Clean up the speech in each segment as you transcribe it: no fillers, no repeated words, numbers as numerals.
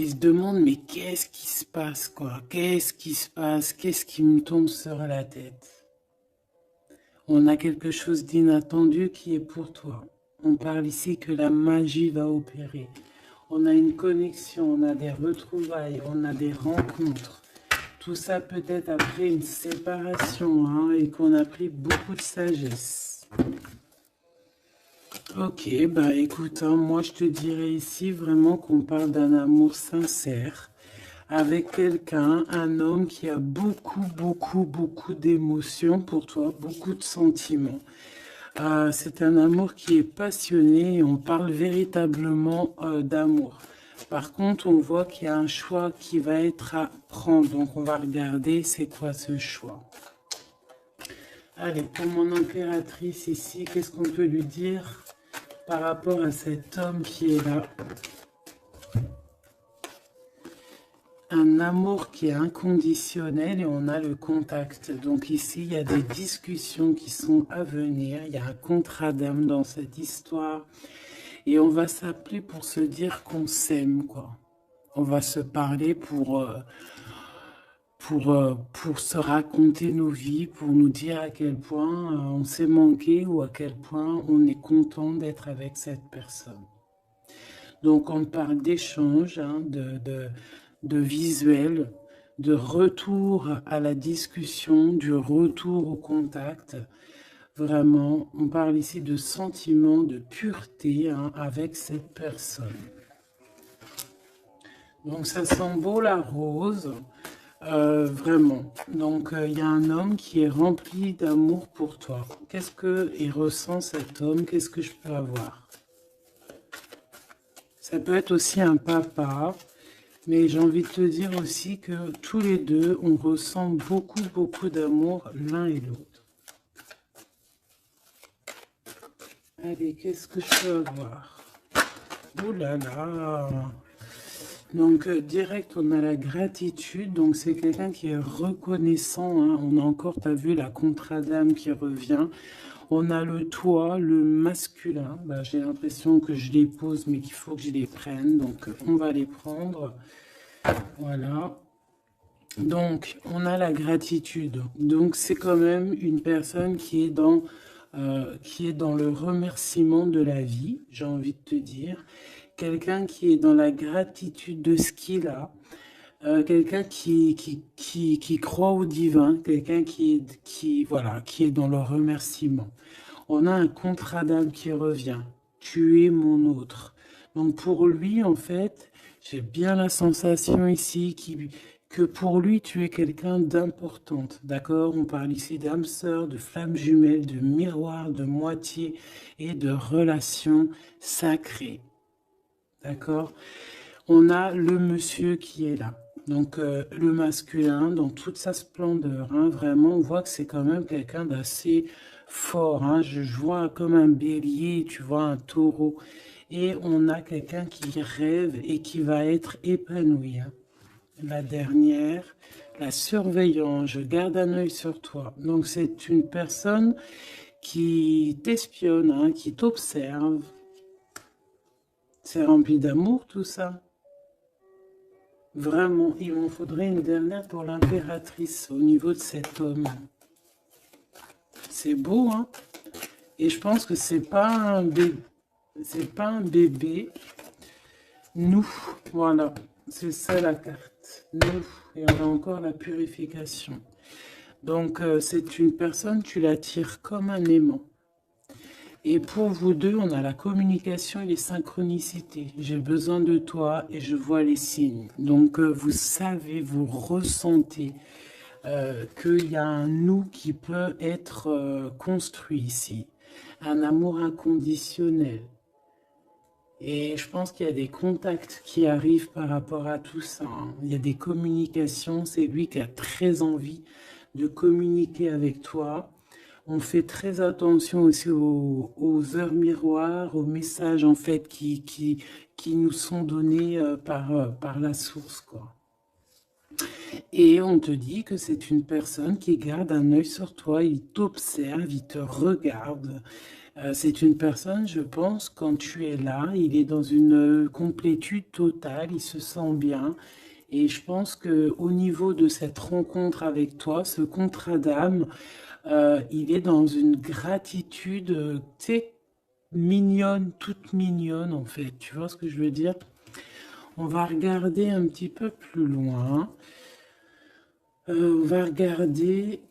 Ils se demandent, mais qu'est-ce qui se passe, quoi? Qu'est-ce qui se passe? Qu'est-ce qui me tombe sur la tête? On a quelque chose d'inattendu qui est pour toi. On parle ici que la magie va opérer. On a une connexion, on a des retrouvailles, on a des rencontres. Tout ça peut-être après une séparation, hein, et qu'on a pris beaucoup de sagesse. Ok, bah écoute, hein, moi je te dirais ici vraiment qu'on parle d'un amour sincère avec quelqu'un, un homme qui a beaucoup d'émotions pour toi, beaucoup de sentiments. C'est un amour qui est passionné et on parle véritablement d'amour. Par contre, on voit qu'il y a un choix qui va être à prendre. Donc, on va regarder c'est quoi ce choix. Allez, pour mon impératrice ici, qu'est-ce qu'on peut lui dire par rapport à cet homme qui est là? Un amour qui est inconditionnel et on a le contact. Donc ici, il y a des discussions qui sont à venir. Il y a un contrat d'âme dans cette histoire. Et on va s'appeler pour se dire qu'on s'aime, quoi. On va se parler pour se raconter nos vies, pour nous dire à quel point on s'est manqué ou à quel point on est content d'être avec cette personne. Donc on parle d'échange, hein, de visuel, de retour à la discussion, du retour au contact. Vraiment, on parle ici de sentiment, de pureté, hein, avec cette personne. Donc ça sent beau la rose, vraiment. Donc il y a un homme qui est rempli d'amour pour toi. Qu'est-ce qu'il ressent cet homme? Qu'est-ce que je peux avoir? Ça peut être aussi un papa, mais j'ai envie de te dire aussi que tous les deux, on ressent beaucoup d'amour l'un et l'autre. Allez, qu'est-ce que je peux avoir? Ouh là là! Donc, direct, on a la gratitude. Donc, c'est quelqu'un qui est reconnaissant, hein. On a encore, tu as vu, la contrat d'âme qui revient. On a le toit, le masculin. Bah, j'ai l'impression que je les pose, mais qu'il faut que je les prenne. Donc, on va les prendre. Voilà. Donc, on a la gratitude. Donc, c'est quand même une personne qui est dans le remerciement de la vie, j'ai envie de te dire. Quelqu'un qui est dans la gratitude de ce qu'il a. Quelqu'un qui croit au divin. Quelqu'un voilà, qui est dans le remerciement. On a un contrat d'âme qui revient. Tu es mon autre. Donc, pour lui, en fait, j'ai bien la sensation ici que pour lui, tu es quelqu'un d'importante, d'accord? On parle ici d'âme sœur, de flamme jumelle, de miroir, de moitié et de relation sacrée, d'accord? On a le monsieur qui est là. Donc, le masculin, dans toute sa splendeur, hein, vraiment, on voit que c'est quand même quelqu'un d'assez fort, hein. Je vois comme un bélier, tu vois, un taureau. Et on a quelqu'un qui rêve et qui va être épanoui, hein. La dernière, la surveillance, je garde un œil sur toi. Donc c'est une personne qui t'espionne, hein, qui t'observe. C'est rempli d'amour tout ça. Vraiment, il m'en faudrait une dernière pour l'impératrice au niveau de cet homme. C'est beau, hein? Et je pense que c'est pas un bébé. C'est pas un bébé. Nous, voilà. C'est ça la carte. Nous. Et on a encore la purification. Donc, c'est une personne, tu l'attires comme un aimant. Et pour vous deux, on a la communication et les synchronicités. J'ai besoin de toi et je vois les signes. Donc, vous savez, vous ressentez qu'il y a un nous qui peut être construit ici. Un amour inconditionnel. Et je pense qu'il y a des contacts qui arrivent par rapport à tout ça, hein. Il y a des communications. C'est lui qui a très envie de communiquer avec toi. On fait très attention aussi aux heures miroirs, aux messages en fait qui nous sont donnés par la source, quoi. Et on te dit que c'est une personne qui garde un œil sur toi, il t'observe, il te regarde. C'est une personne, je pense, quand tu es là, il est dans une complétude totale, il se sent bien. Et je pense que au niveau de cette rencontre avec toi, ce contrat d'âme, il est dans une gratitude, tu sais, mignonne, toute mignonne en fait. Tu vois ce que je veux dire? On va regarder un petit peu plus loin. On va regarder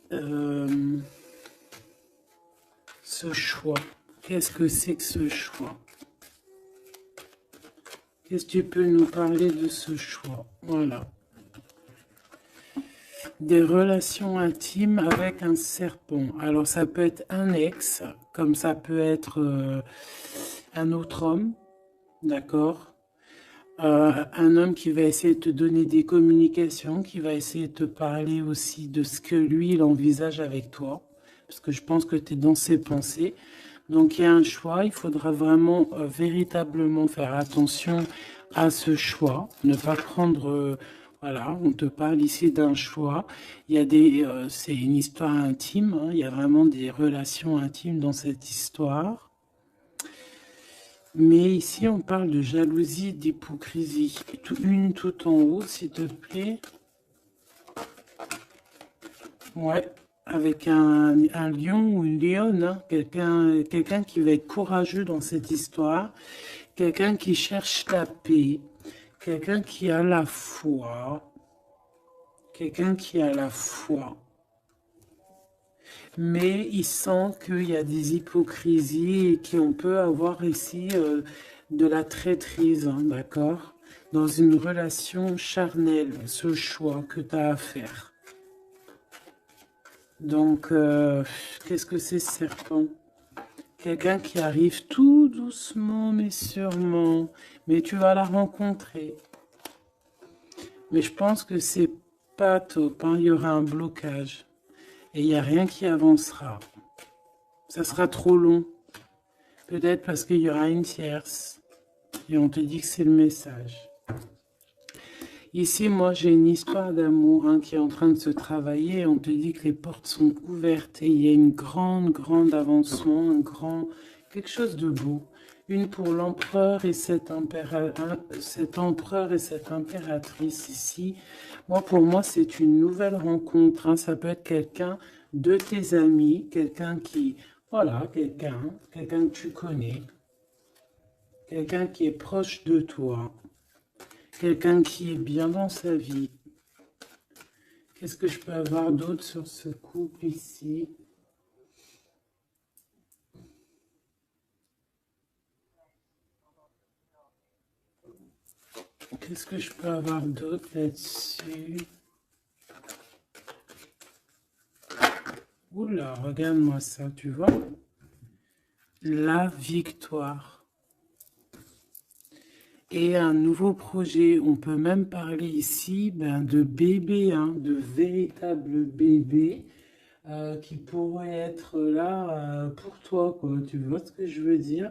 ce choix. Qu'est-ce que c'est que ce choix? Qu'est-ce que tu peux nous parler de ce choix? Voilà. Des relations intimes avec un serpent. Alors ça peut être un ex, comme ça peut être un autre homme, d'accord? Un homme qui va essayer de te donner des communications, qui va essayer de te parler aussi de ce que lui, il envisage avec toi, parce que je pense que tu es dans ses pensées. Donc il y a un choix, il faudra vraiment véritablement faire attention à ce choix, ne pas prendre, voilà, on te parle ici d'un choix. Il y a c'est une histoire intime, hein, il y a vraiment des relations intimes dans cette histoire. Mais ici, on parle de jalousie, d'hypocrisie. Une tout en haut, s'il te plaît. Ouais, avec un lion ou une lionne, hein. Quelqu'un qui va être courageux dans cette histoire. Quelqu'un qui cherche la paix. Quelqu'un qui a la foi. Quelqu'un qui a la foi. Mais il sent qu'il y a des hypocrisies et qu'on peut avoir ici de la traîtrise, hein, d'accord? Dans une relation charnelle, ce choix que tu as à faire. Donc, qu'est-ce que c'est, serpent? Quelqu'un qui arrive tout doucement, mais sûrement. Mais tu vas la rencontrer. Mais je pense que c'est pas top, hein. Il y aura un blocage. Et il n'y a rien qui avancera. Ça sera trop long. Peut-être parce qu'il y aura une tierce. Et on te dit que c'est le message. Ici, moi, j'ai une histoire d'amour, hein, qui est en train de se travailler. On te dit que les portes sont ouvertes et il y a une grande avancement, quelque chose de beau. Une pour l'empereur et cet empereur et cette impératrice ici. Moi, pour moi, c'est une nouvelle rencontre, hein. Ça peut être quelqu'un de tes amis, quelqu'un qui, voilà, quelqu'un que tu connais, quelqu'un qui est proche de toi. Quelqu'un qui est bien dans sa vie. Qu'est-ce que je peux avoir d'autre sur ce couple ici? Qu'est-ce que je peux avoir d'autre là-dessus? Oula, regarde-moi ça, tu vois? La victoire. Et un nouveau projet, on peut même parler ici de bébés, hein, de véritables bébés qui pourraient être là pour toi, quoi. Tu vois ce que je veux dire?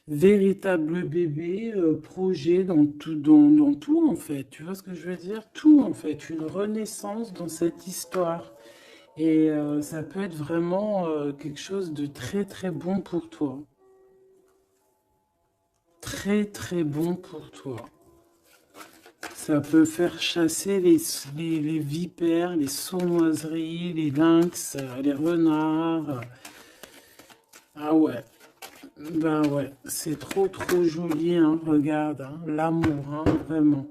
Véritable bébé, projet dans tout en fait. Tu vois ce que je veux dire? Tout en fait, une renaissance dans cette histoire. Et ça peut être vraiment quelque chose de très bon pour toi. Très bon pour toi. Ça peut faire chasser les vipères, les sournoiseries, les lynx, les renards. Ah ouais. Ben ouais, c'est trop joli, hein, regarde, hein, l'amour, hein, vraiment.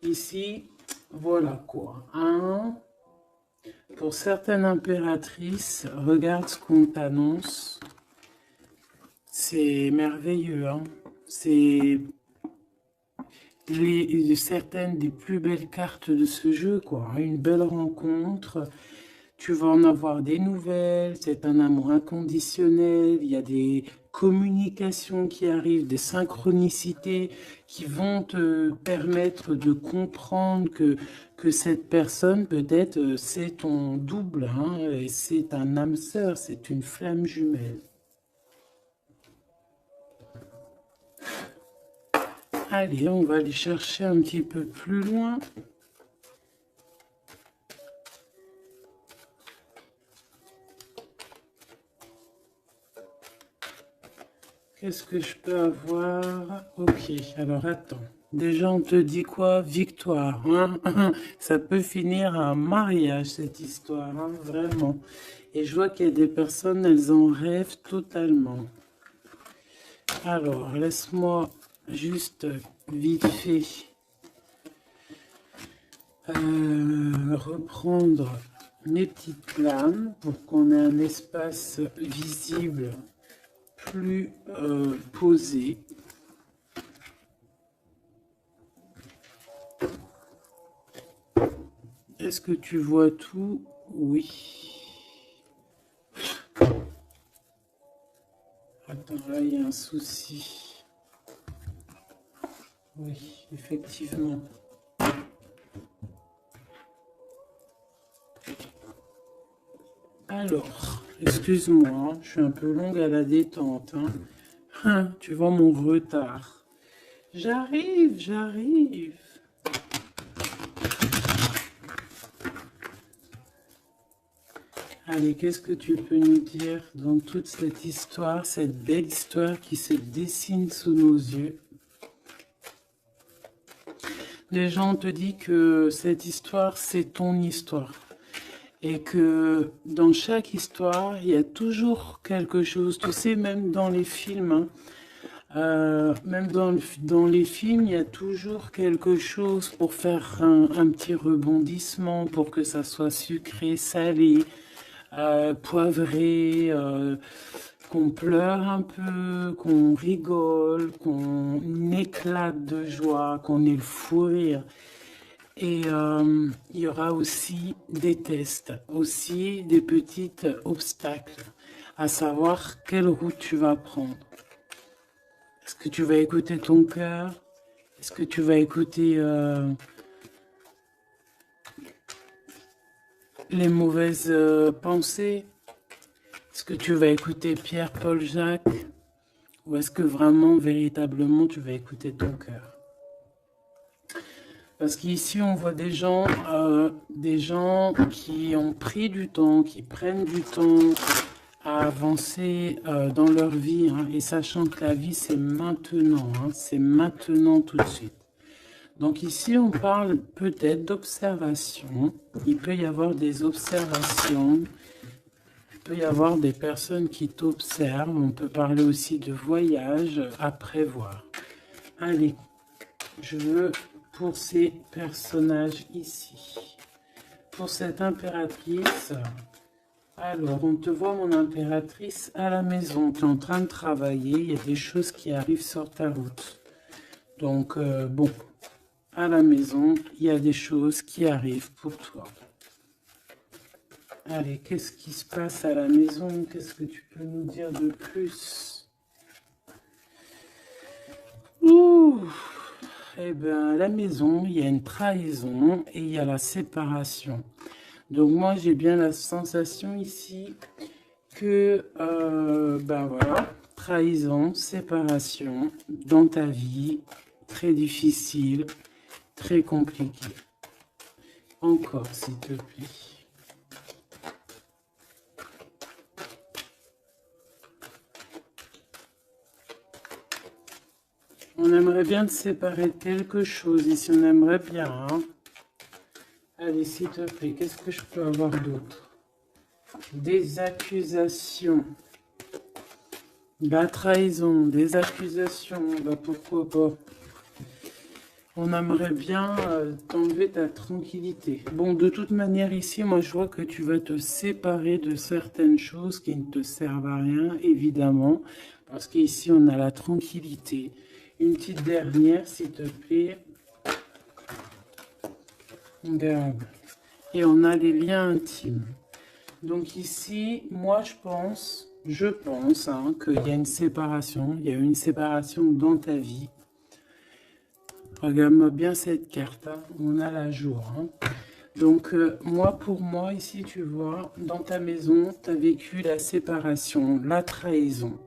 Ici, voilà quoi. Hein. Pour certaines impératrices, regarde ce qu'on t'annonce. C'est merveilleux, hein. C'est certaines des plus belles cartes de ce jeu, quoi. Une belle rencontre. Tu vas en avoir des nouvelles, c'est un amour inconditionnel, il y a des communications qui arrivent, des synchronicités qui vont te permettre de comprendre que cette personne, peut-être, c'est ton double, hein, et c'est un âme sœur, c'est une flamme jumelle. Allez, on va aller chercher un petit peu plus loin. qu'est-ce que je peux avoir? Ok, alors attends. Déjà, on te dit quoi? Victoire, hein? Ça peut finir à un mariage, cette histoire, hein, vraiment. Et je vois qu'il y a des personnes, elles en rêvent totalement. Alors, laisse-moi juste vite fait reprendre mes petites lames pour qu'on ait un espace visible plus posé. Est-ce que tu vois tout? Oui. Attends, là, il y a un souci. Oui, effectivement. Alors, excuse-moi, hein, je suis un peu longue à la détente. Hein. Tu vois mon retard. J'arrive, j'arrive. Allez, qu'est-ce que tu peux nous dire dans toute cette histoire, cette belle histoire qui se dessine sous nos yeux? Les gens te disent que cette histoire, c'est ton histoire. Et que dans chaque histoire, il y a toujours quelque chose. Tu sais, même dans les films, hein, même dans les films, il y a toujours quelque chose pour faire un petit rebondissement, pour que ça soit sucré, salé, poivré, qu'on pleure un peu, qu'on rigole, qu'on éclate de joie, qu'on ait le fou rire. Et il y aura aussi des tests, aussi des petits obstacles, à savoir quelle route tu vas prendre. Est-ce que tu vas écouter ton cœur? Est-ce que tu vas écouter les mauvaises pensées? Est-ce que tu vas écouter Pierre, Paul, Jacques? Ou est-ce que vraiment, véritablement, tu vas écouter ton cœur? Parce qu'ici, on voit des gens qui ont pris du temps, qui prennent du temps à avancer dans leur vie, hein, et sachant que la vie, c'est maintenant, hein, c'est maintenant tout de suite. Donc ici, on parle peut-être d'observation. Il peut y avoir des observations. Il peut y avoir des personnes qui t'observent. On peut parler aussi de voyage à prévoir. Allez, je veux pour ces personnages ici. Pour cette impératrice, alors on te voit mon impératrice à la maison. Tu es en train de travailler. Il y a des choses qui arrivent sur ta route. Donc bon, à la maison, il y a des choses qui arrivent pour toi. Allez, qu'est-ce qui se passe à la maison? Qu'est-ce que tu peux nous dire de plus? Ouh! Eh bien, à la maison, il y a une trahison et il y a la séparation. Donc moi, j'ai bien la sensation ici que, ben voilà, trahison, séparation dans ta vie, très difficile, très compliqué. Encore, s'il te plaît. On aimerait bien te séparer de quelque chose ici, on aimerait bien. Hein. Allez, s'il te plaît, qu'est-ce que je peux avoir d'autre? Des accusations. La trahison, des accusations, bah pourquoi pas. On aimerait bien t'enlever ta tranquillité. Bon, de toute manière, ici, moi, je vois que tu vas te séparer de certaines choses qui ne te servent à rien, évidemment. Parce qu'ici, on a la tranquillité. Une petite dernière, s'il te plaît. Regarde. Et on a les liens intimes. Donc ici, moi, je pense hein, qu'il y a une séparation. Il y a une séparation dans ta vie. Regarde-moi bien cette carte, hein. On a la jour. Hein. Donc, pour moi, ici, tu vois, dans ta maison, tu as vécu la séparation, la trahison.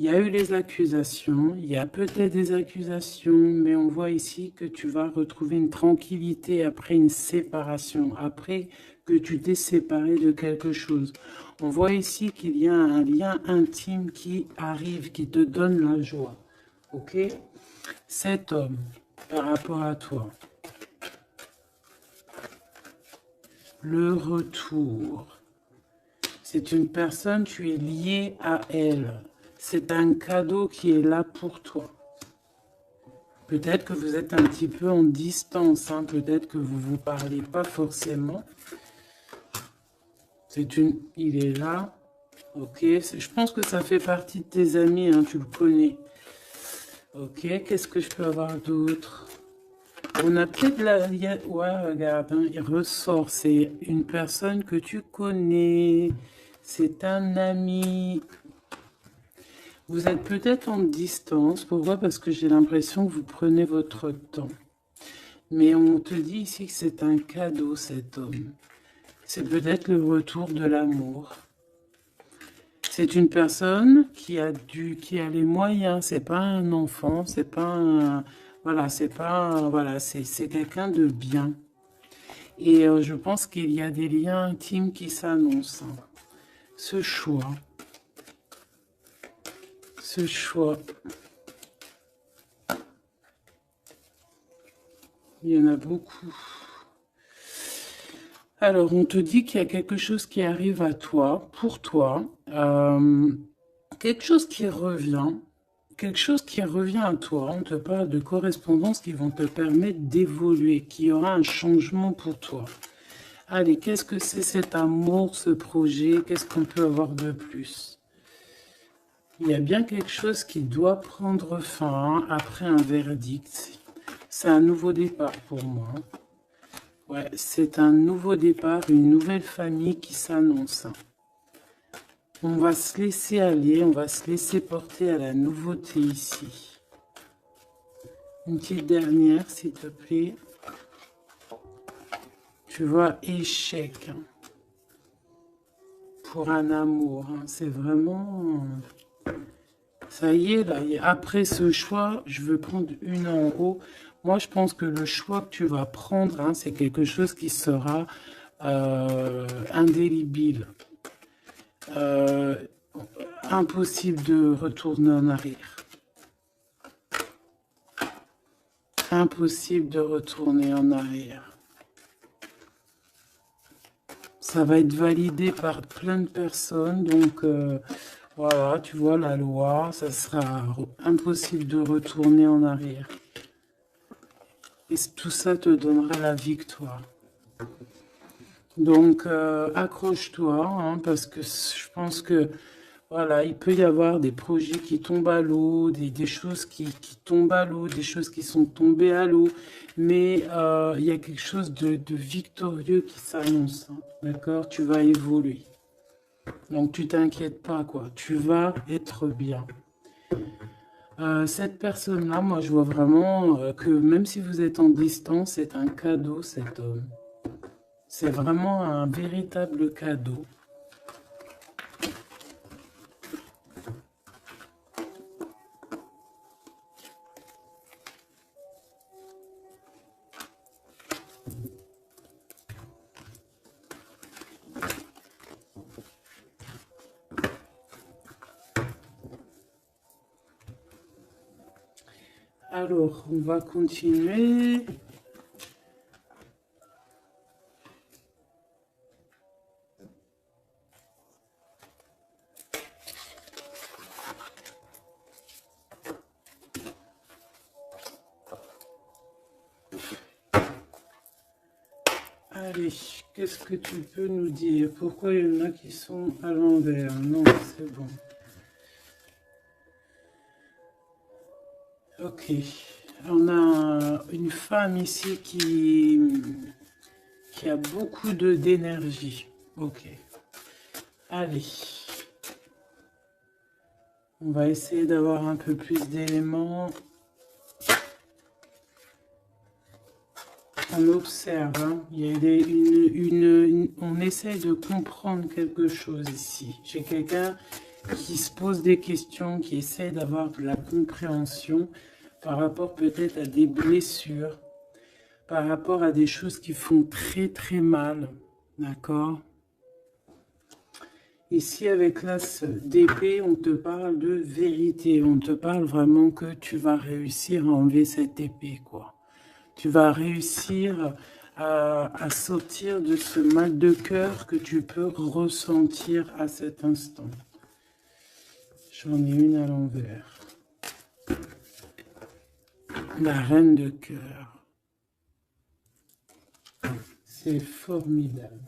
Il y a eu les accusations, il y a peut-être des accusations, mais on voit ici que tu vas retrouver une tranquillité après une séparation, après que tu t'es séparé de quelque chose. On voit ici qu'il y a un lien intime qui arrive, qui te donne la joie. Ok? Cet homme, par rapport à toi, le retour, c'est une personne, tu es lié à elle. C'est un cadeau qui est là pour toi. Peut-être que vous êtes un petit peu en distance, hein, peut-être que vous ne vous parlez pas forcément. Il est là. Ok, je pense que ça fait partie de tes amis, hein, tu le connais. Ok, qu'est-ce que je peux avoir d'autre? On a peut-être la... Ouais, regarde, hein, il ressort. C'est une personne que tu connais. C'est un ami. Vous êtes peut-être en distance. Pourquoi? Parce que j'ai l'impression que vous prenez votre temps. Mais on te dit ici que c'est un cadeau, cet homme. C'est peut-être le retour de l'amour. C'est une personne qui a les moyens. C'est pas un enfant. C'est pas un... Voilà, c'est pas... Voilà, c'est quelqu'un de bien. Et je pense qu'il y a des liens intimes qui s'annoncent. Ce choix. Ce choix. Il y en a beaucoup. Alors, on te dit qu'il y a quelque chose qui arrive à toi, pour toi. Quelque chose qui revient. Quelque chose qui revient à toi. On te parle de correspondances qui vont te permettre d'évoluer, qu'il y aura un changement pour toi. Allez, qu'est-ce que c'est cet amour, ce projet? Qu'est-ce qu'on peut avoir de plus? Il y a bien quelque chose qui doit prendre fin après un verdict. C'est un nouveau départ pour moi. Ouais, c'est un nouveau départ, une nouvelle famille qui s'annonce. On va se laisser aller, on va se laisser porter à la nouveauté ici. Une petite dernière, s'il te plaît. Tu vois, échec. Pour un amour, hein. C'est vraiment... Ça y est, là, après ce choix, je veux prendre une en haut. Moi, je pense que le choix que tu vas prendre, hein, c'est quelque chose qui sera indélébile. Impossible de retourner en arrière. Impossible de retourner en arrière. Ça va être validé par plein de personnes, donc... voilà, tu vois la loi, ça sera impossible de retourner en arrière. Et tout ça te donnera la victoire. Donc, accroche-toi, hein, parce que je pense que, voilà, il peut y avoir des projets qui tombent à l'eau, des choses qui tombent à l'eau, des choses qui sont tombées à l'eau, mais il y a quelque chose de victorieux qui s'annonce, hein, d'accord? Tu vas évoluer. Donc, tu t'inquiètes pas, quoi. Tu vas être bien. Cette personne-là, moi, je vois vraiment que même si vous êtes en distance, c'est un cadeau, cet homme. C'est vraiment un véritable cadeau. Alors, on va continuer. Allez, qu'est-ce que tu peux nous dire? Pourquoi il y en a qui sont à l'envers? Non, c'est bon. Ok. On a une femme ici qui a beaucoup d'énergie. Ok. Allez. On va essayer d'avoir un peu plus d'éléments. On observe, hein. Il y a on essaye de comprendre quelque chose ici. J'ai quelqu'un qui se pose des questions, qui essaie d'avoir de la compréhension par rapport peut-être à des blessures, par rapport à des choses qui font très très mal, d'accord? Ici, avec l'as d'épée, on te parle de vérité, on te parle vraiment que tu vas réussir à enlever cette épée, quoi. Tu vas réussir à sortir de ce mal de cœur que tu peux ressentir à cet instant. J'en ai une à l'envers. La reine de cœur. C'est formidable.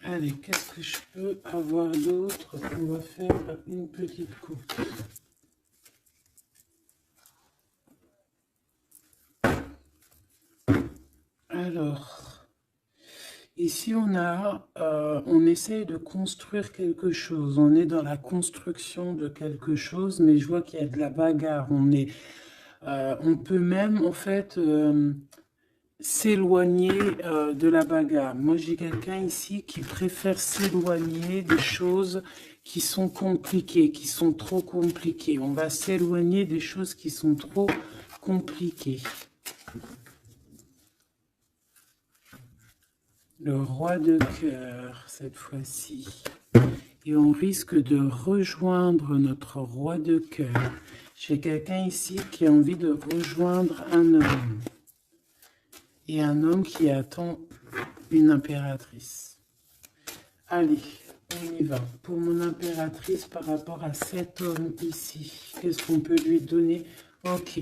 Allez, qu'est-ce que je peux avoir d'autre? On va faire une petite coupe. Alors, ici on essaye de construire quelque chose. On est dans la construction de quelque chose, mais je vois qu'il y a de la bagarre. On peut même, en fait, s'éloigner de la bagarre. Moi, j'ai quelqu'un ici qui préfère s'éloigner des choses qui sont compliquées, qui sont trop compliquées. On va s'éloigner des choses qui sont trop compliquées. Le roi de cœur, cette fois-ci. Et on risque de rejoindre notre roi de cœur. J'ai quelqu'un ici qui a envie de rejoindre un homme. Et un homme qui attend une impératrice. Allez, on y va. Pour mon impératrice, par rapport à cet homme ici, qu'est-ce qu'on peut lui donner? Ok.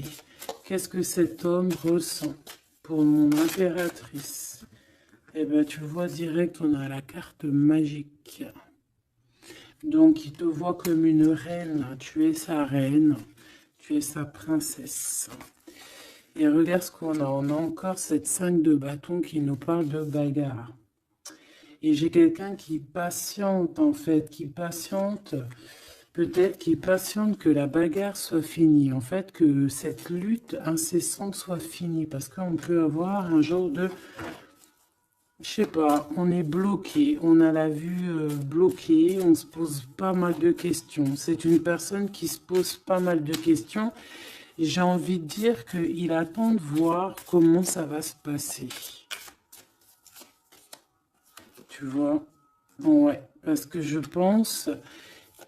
Qu'est-ce que cet homme ressent pour mon impératrice? Eh bien, tu vois direct, on a la carte magique. Donc, il te voit comme une reine. Tu es sa reine. Tu es sa princesse. Et regarde ce qu'on a. On a encore cette 5 de bâton qui nous parle de bagarre. Et j'ai quelqu'un qui patiente, en fait, qui patiente, peut-être qui patiente que la bagarre soit finie. En fait, que cette lutte incessante soit finie. Parce qu'on peut avoir un genre de... Je sais pas, on est bloqué, on a la vue bloquée, on se pose pas mal de questions. C'est une personne qui se pose pas mal de questions. J'ai envie de dire qu'il attend de voir comment ça va se passer. Tu vois? Ouais, parce que je pense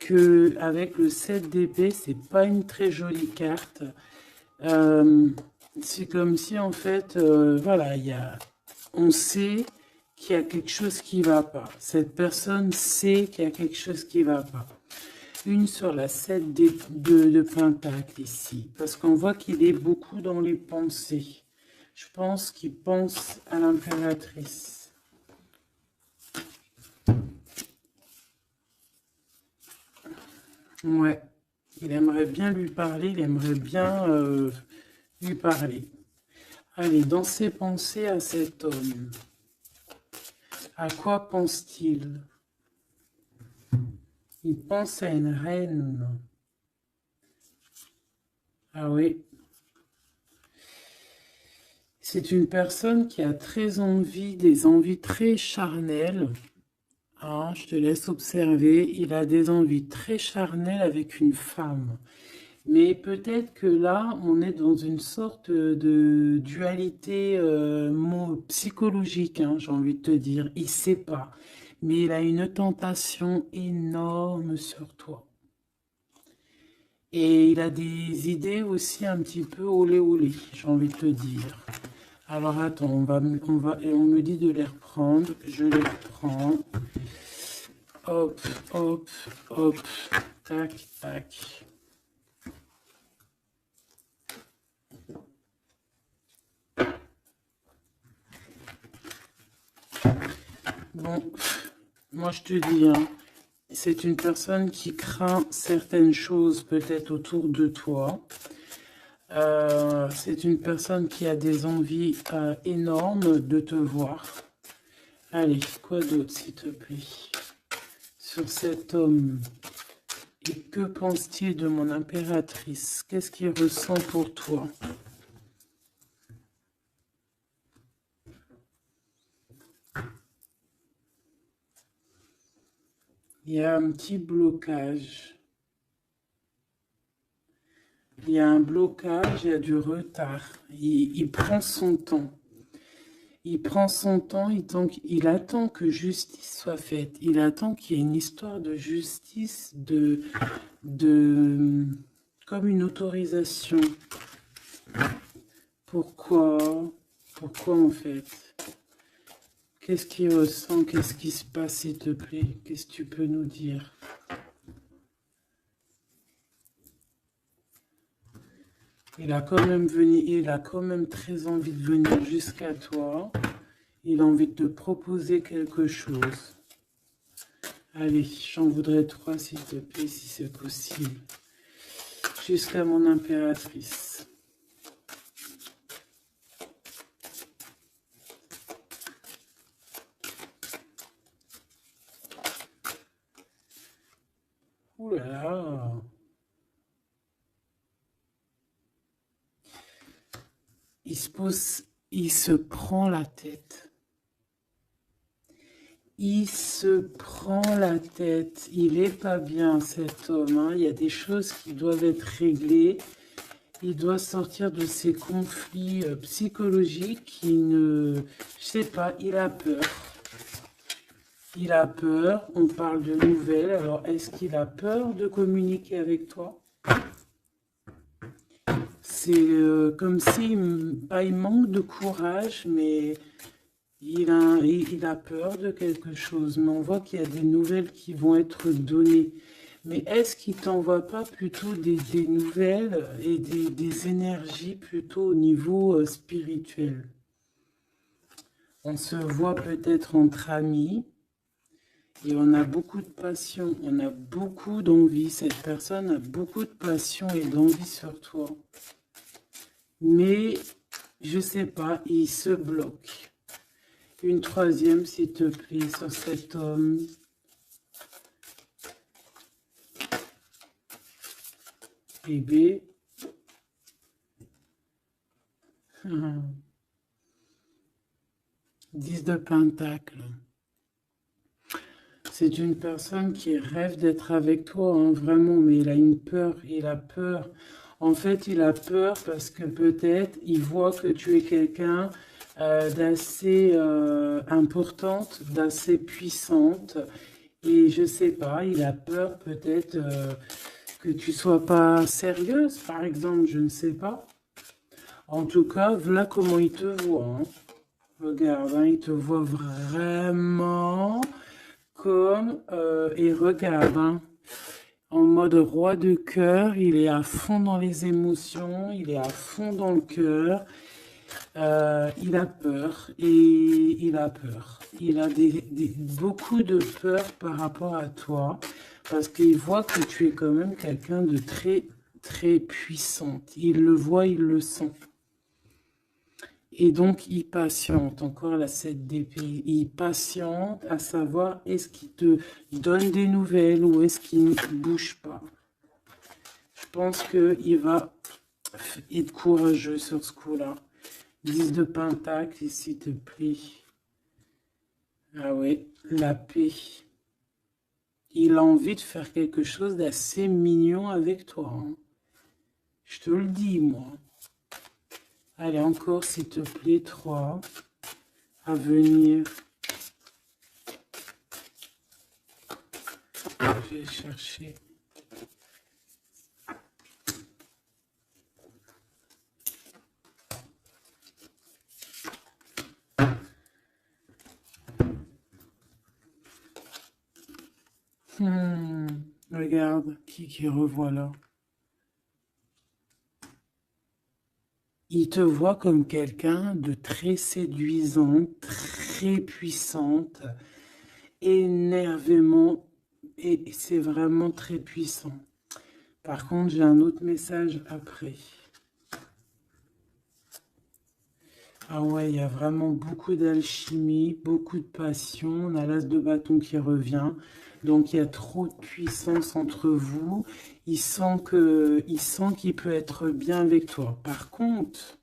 que avec le 7 d'épée, c'est pas une très jolie carte. C'est comme si en fait, voilà, on sait qu'il y a quelque chose qui va pas. Cette personne sait qu'il y a quelque chose qui va pas. Une sur la 7 de Pentacle ici. Parce qu'on voit qu'il est beaucoup dans les pensées. Je pense qu'il pense à l'impératrice. Ouais. Il aimerait bien lui parler. Il aimerait bien lui parler. Allez, dans ses pensées à cet homme. À quoi pense-t-il? Il pense à une reine. Ah oui. C'est une personne qui a très envie, des envies très charnelles. Ah, je te laisse observer. Il a des envies très charnelles avec une femme. Mais peut-être que là, on est dans une sorte de dualité psychologique, hein, j'ai envie de te dire. Il ne sait pas. Mais il a une tentation énorme sur toi. Et il a des idées aussi un petit peu olé olé, j'ai envie de te dire. Alors attends, et on me dit de les reprendre. Je les reprends. Hop, hop, hop. Tac, tac. Bon, moi je te dis, hein, c'est une personne qui craint certaines choses peut-être autour de toi. C'est une personne qui a des envies énormes de te voir. Allez, quoi d'autre s'il te plaît? Sur cet homme. Et que pense-t-il de mon impératrice? Qu'est-ce qu'il ressent pour toi? Il y a un petit blocage. Il y a un blocage, il y a du retard. Il prend son temps. Il prend son temps, il attend que justice soit faite. Il attend qu'il y ait une histoire de justice, comme une autorisation. Pourquoi? Pourquoi en fait? Qu'est-ce qu'il ressent? Qu'est-ce qui se passe, s'il te plaît? Qu'est-ce que tu peux nous dire? Il a quand même très envie de venir jusqu'à toi. Il a envie de te proposer quelque chose. Allez, j'en voudrais 3, s'il te plaît, si c'est possible. Jusqu'à mon impératrice. Ouh là là. Il se prend la tête. Il se prend la tête. Il est pas bien, cet homme, hein. Il y a des choses qui doivent être réglées. Il doit sortir de ces conflits psychologiques. Je sais pas, il a peur. Il a peur. On parle de nouvelles. Alors, est-ce qu'il a peur de communiquer avec toi? C'est comme si, pas il manque de courage, mais il a peur de quelque chose. Mais on voit qu'il y a des nouvelles qui vont être données. Mais est-ce qu'il t'envoie pas plutôt des nouvelles et des énergies plutôt au niveau spirituel? On se voit peut-être entre amis et on a beaucoup de passion, on a beaucoup d'envie. Cette personne a beaucoup de passion et d'envie sur toi. Mais, je sais pas, il se bloque. Une troisième, s'il te plaît, sur cet homme. Bébé. 10 de Pentacle. C'est une personne qui rêve d'être avec toi, hein, vraiment, mais il a une peur, il a peur. En fait, il a peur parce que peut-être il voit que tu es quelqu'un d'assez importante, d'assez puissante. Et je sais pas, il a peur peut-être que tu sois pas sérieuse, par exemple, je ne sais pas. En tout cas, voilà comment il te voit, hein. Regarde, hein, il te voit vraiment comme... et regarde, hein, en mode roi de cœur, il est à fond dans les émotions, il est à fond dans le cœur. Il a peur et il a peur. Il a beaucoup de peur par rapport à toi parce qu'il voit que tu es quand même quelqu'un de très, très puissante. Il le voit, il le sent. Et donc, il patiente. Encore la 7 d'épée. Il patiente à savoir est-ce qu'il te donne des nouvelles ou est-ce qu'il ne bouge pas. Je pense qu'il va être courageux sur ce coup-là. 10 de Pentacle, s'il te plaît. Ah ouais, la paix. Il a envie de faire quelque chose d'assez mignon avec toi, hein. Je te le dis, moi. Allez, encore, s'il te plaît, 3 à venir. Je vais chercher. Regarde, qui revoit là. Il te voit comme quelqu'un de très séduisant, très puissante, énervément, et c'est vraiment très puissant. Par contre, j'ai un autre message après. Ah ouais, il y a vraiment beaucoup d'alchimie, beaucoup de passion. On a l'as de bâton qui revient. Donc, il y a trop de puissance entre vous. Il sent qu'il peut être bien avec toi. Par contre,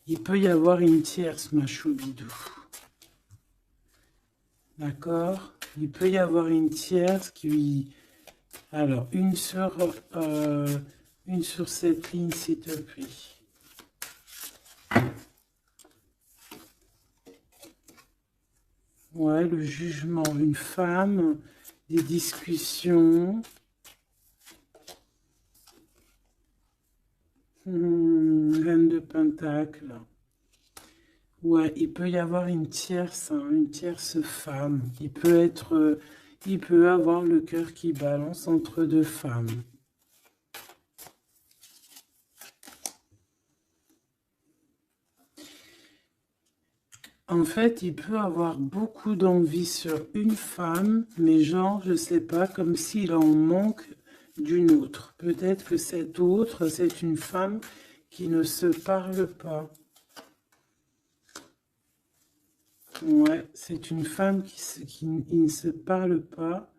il peut y avoir une tierce, ma choubidou. D'accord? Il peut y avoir une tierce qui... Alors, une sur cette ligne, s'il te plaît. Ouais, le jugement. Une femme, des discussions. Reine de Pentacle. Ouais, il peut y avoir une tierce femme. Il peut avoir le cœur qui balance entre deux femmes. En fait, il peut avoir beaucoup d'envie sur une femme, mais genre, je sais pas, comme s'il en manque d'une autre. Peut-être que cette autre, c'est une femme qui ne se parle pas. Ouais, c'est une femme qui ne se parle pas.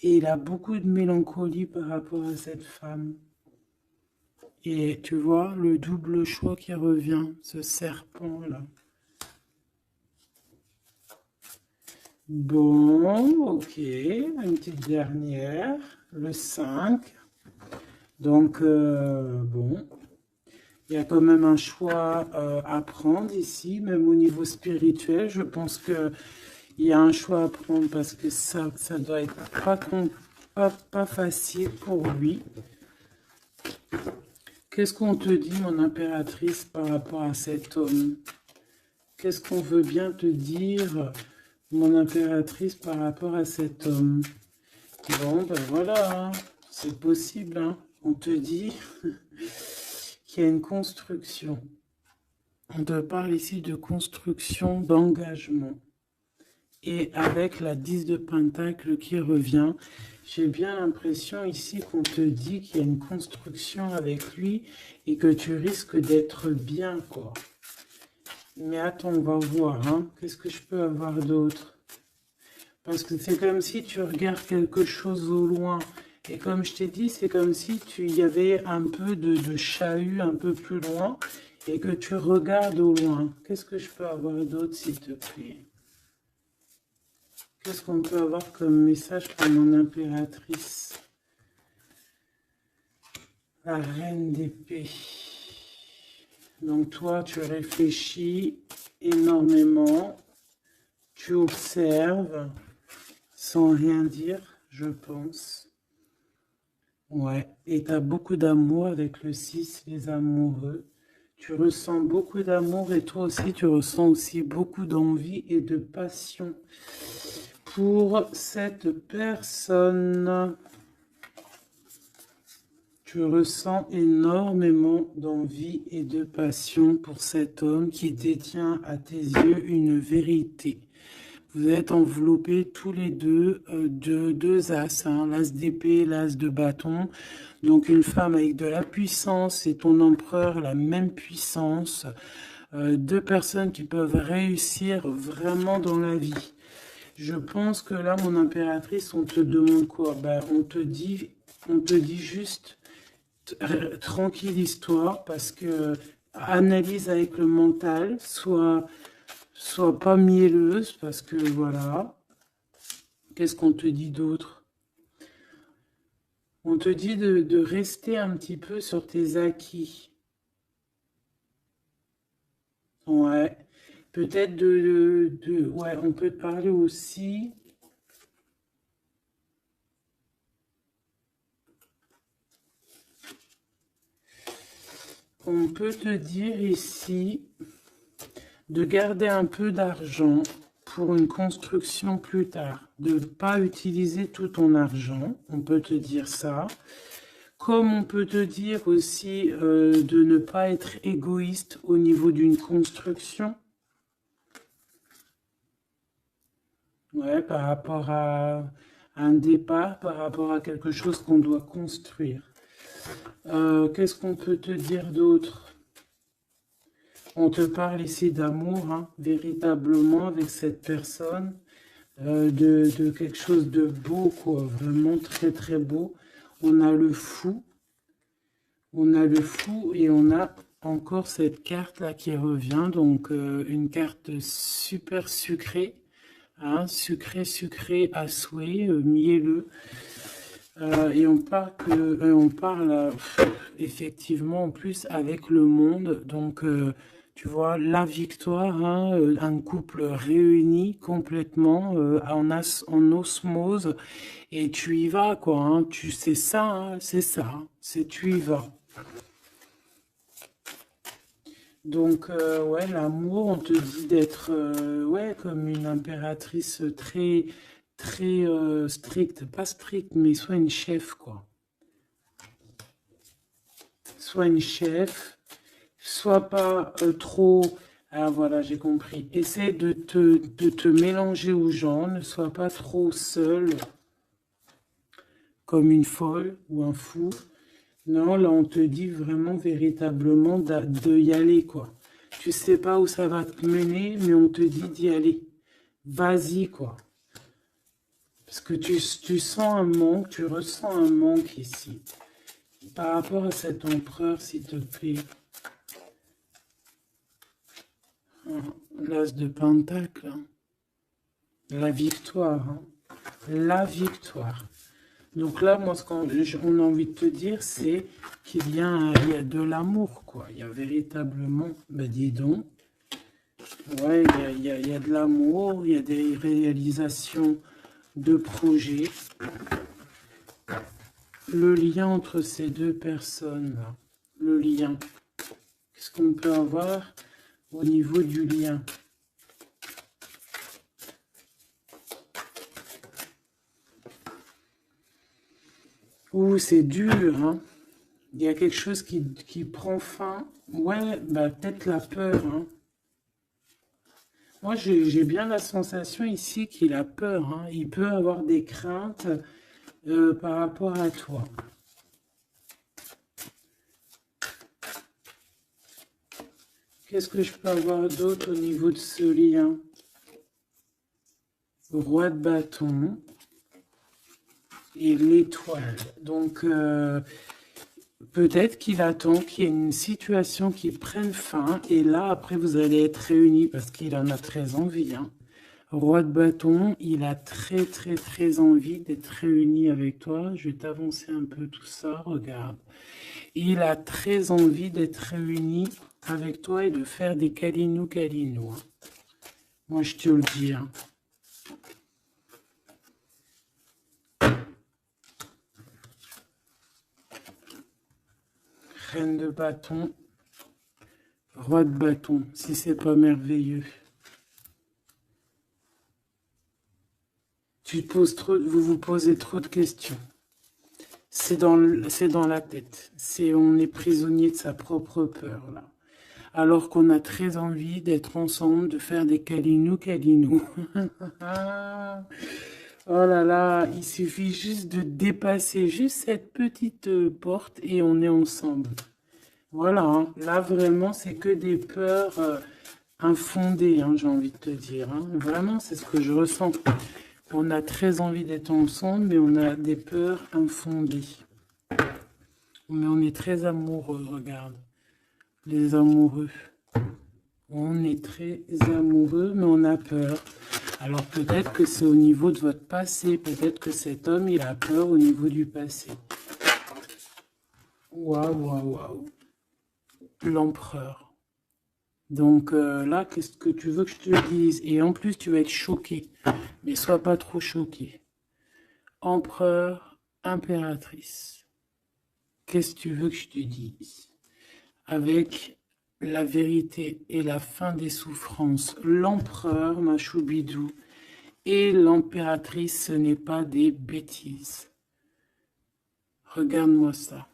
Et il a beaucoup de mélancolie par rapport à cette femme. Et tu vois, le double choix qui revient, ce serpent-là. Bon, ok, une petite dernière, le 5. Donc, bon, il y a quand même un choix à prendre ici, même au niveau spirituel. Je pense qu'il y a un choix à prendre parce que ça doit être pas facile pour lui. Qu'est-ce qu'on te dit, mon impératrice, par rapport à cet homme? Qu'est-ce qu'on veut bien te dire, mon impératrice, par rapport à cet homme? Bon, ben voilà, hein, c'est possible, hein. On te dit qu'il y a une construction. On te parle ici de construction, d'engagement. Et avec la 10 de Pentacle qui revient, j'ai bien l'impression ici qu'on te dit qu'il y a une construction avec lui et que tu risques d'être bien, quoi. Mais attends, on va voir, hein. Qu'est-ce que je peux avoir d'autre? Parce que c'est comme si tu regardes quelque chose au loin. Et comme je t'ai dit, c'est comme si il y avait un peu de chahut un peu plus loin et que tu regardes au loin. Qu'est-ce que je peux avoir d'autre, s'il te plaît? Qu'est-ce qu'on peut avoir comme message pour mon impératrice? La reine d'épée. Donc toi, tu réfléchis énormément. Tu observes sans rien dire, je pense. Ouais, et tu as beaucoup d'amour avec le 6, les amoureux. Tu ressens beaucoup d'amour et toi aussi, tu ressens aussi beaucoup d'envie et de passion pour cette personne. Tu ressens énormément d'envie et de passion pour cet homme qui détient à tes yeux une vérité. Vous êtes enveloppés tous les deux de deux as, hein, l'as d'épée, l'as de bâton. Donc une femme avec de la puissance et ton empereur, la même puissance. Deux personnes qui peuvent réussir vraiment dans la vie. Je pense que là, mon impératrice, on te demande quoi? Ben, on te dit juste tranquillise-toi parce que analyse avec le mental, sois pas mielleuse parce que voilà. Qu'est-ce qu'on te dit d'autre? On te dit de rester un petit peu sur tes acquis. Ouais. Peut-être ouais, on peut te parler aussi. On peut te dire ici de garder un peu d'argent pour une construction plus tard. De ne pas utiliser tout ton argent, on peut te dire ça. Comme on peut te dire aussi de ne pas être égoïste au niveau d'une construction. Ouais, par rapport à un départ, par rapport à quelque chose qu'on doit construire. Qu'est-ce qu'on peut te dire d'autre? On te parle ici d'amour, hein, véritablement, avec cette personne, de quelque chose de beau, quoi, vraiment très très beau. On a le fou et on a encore cette carte là qui revient, donc une carte super sucrée, hein, sucré à souhait, mielleux. Et on parle effectivement en plus avec le monde, donc tu vois la victoire, hein, un couple réuni complètement en osmose, et tu y vas quoi, hein, tu sais ça, hein, c'est ça, hein, c'est tu y vas. Donc, ouais, l'amour, on te dit d'être, ouais, comme une impératrice très stricte. Pas stricte, mais soit une chef, quoi. Soit une chef, soit pas trop... Ah, voilà, j'ai compris. Essaie de te mélanger aux gens, ne sois pas trop seule, comme une folle ou un fou. Non, là, on te dit vraiment, véritablement, de y aller, quoi. Tu sais pas où ça va te mener, mais on te dit d'y aller. Vas-y, quoi. Parce que tu sens un manque, tu ressens un manque ici. Par rapport à cet empereur, s'il te plaît. L'as de Pentacle. Hein. La victoire. Hein. La victoire. Donc là, moi, ce qu'on a envie de te dire, c'est qu'il y a de l'amour, quoi. Il y a véritablement, ben dis donc, ouais, il y a de l'amour, il y a des réalisations de projets. Le lien entre ces deux personnes-là, le lien, qu'est-ce qu'on peut avoir au niveau du lien? Ouh, c'est dur, hein. Il y a quelque chose qui prend fin. Ouais, bah peut-être la peur, hein. Moi, j'ai bien la sensation ici qu'il a peur, hein. Il peut avoir des craintes par rapport à toi. Qu'est-ce que je peux avoir d'autre au niveau de ce lien? Roi de bâton et l'étoile. Donc, peut-être qu'il attend qu'il y ait une situation qui prenne fin. Et là, après, vous allez être réunis parce qu'il en a très envie. Hein. Roi de bâton, il a très envie d'être réuni avec toi. Je vais t'avancer un peu tout ça, regarde. Il a très envie d'être réuni avec toi et de faire des câlinous. Hein. Moi, je te le dis. Hein. Reine de bâton, roi de bâton, si c'est pas merveilleux. Vous vous posez trop de questions. C'est dans la tête. On est prisonnier de sa propre peur, là. Alors qu'on a très envie d'être ensemble, de faire des câlinous. Oh là là, il suffit juste de dépasser juste cette petite porte et on est ensemble. Voilà, hein. Là vraiment c'est que des peurs infondées, hein, j'ai envie de te dire. Hein. Vraiment c'est ce que je ressens. On a très envie d'être ensemble, mais on a des peurs infondées. Mais on est très amoureux, regarde. Les amoureux. On est très amoureux, mais on a peur. Alors peut-être que c'est au niveau de votre passé. Peut-être que cet homme, il a peur au niveau du passé. Waouh. L'empereur. Donc là, qu'est-ce que tu veux que je te dise? Et en plus, tu vas être choqué. Mais sois pas trop choqué. Empereur, impératrice. Qu'est-ce que tu veux que je te dise? Avec la vérité et la fin des souffrances. L'empereur, ma choubidou, et l'impératrice, ce n'est pas des bêtises. Regarde-moi ça.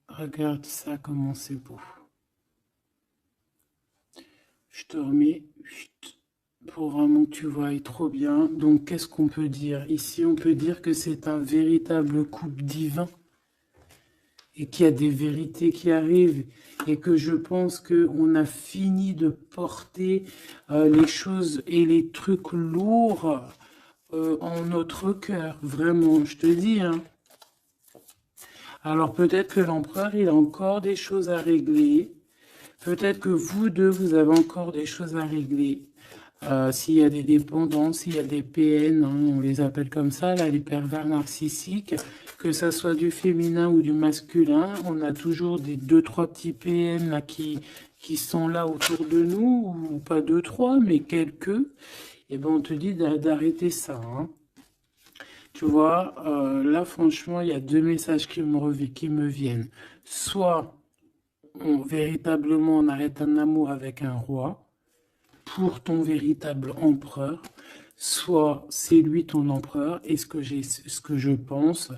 Regarde ça, comment c'est beau. Je te remets pour vraiment que tu vois trop bien. Donc, qu'est-ce qu'on peut dire? Ici, on peut dire que c'est un véritable couple divin et qu'il y a des vérités qui arrivent et que je pense qu'on a fini de porter les choses et les trucs lourds en notre cœur. Vraiment, je te dis, hein. Alors peut-être que l'empereur, il a encore des choses à régler. Peut-être que vous deux, vous avez encore des choses à régler. S'il y a des dépendances, s'il y a des PN, hein, on les appelle comme ça, là, les pervers narcissiques, que ça soit du féminin ou du masculin, on a toujours des 2-3 petits PN là, qui sont là autour de nous, ou pas 2-3, mais quelques. Et ben on te dit d'arrêter ça. Hein. Tu vois, là franchement, il y a deux messages qui me viennent. Soit véritablement on arrête un amour avec un roi, pour ton véritable empereur, soit c'est lui ton empereur, et ce que je pense,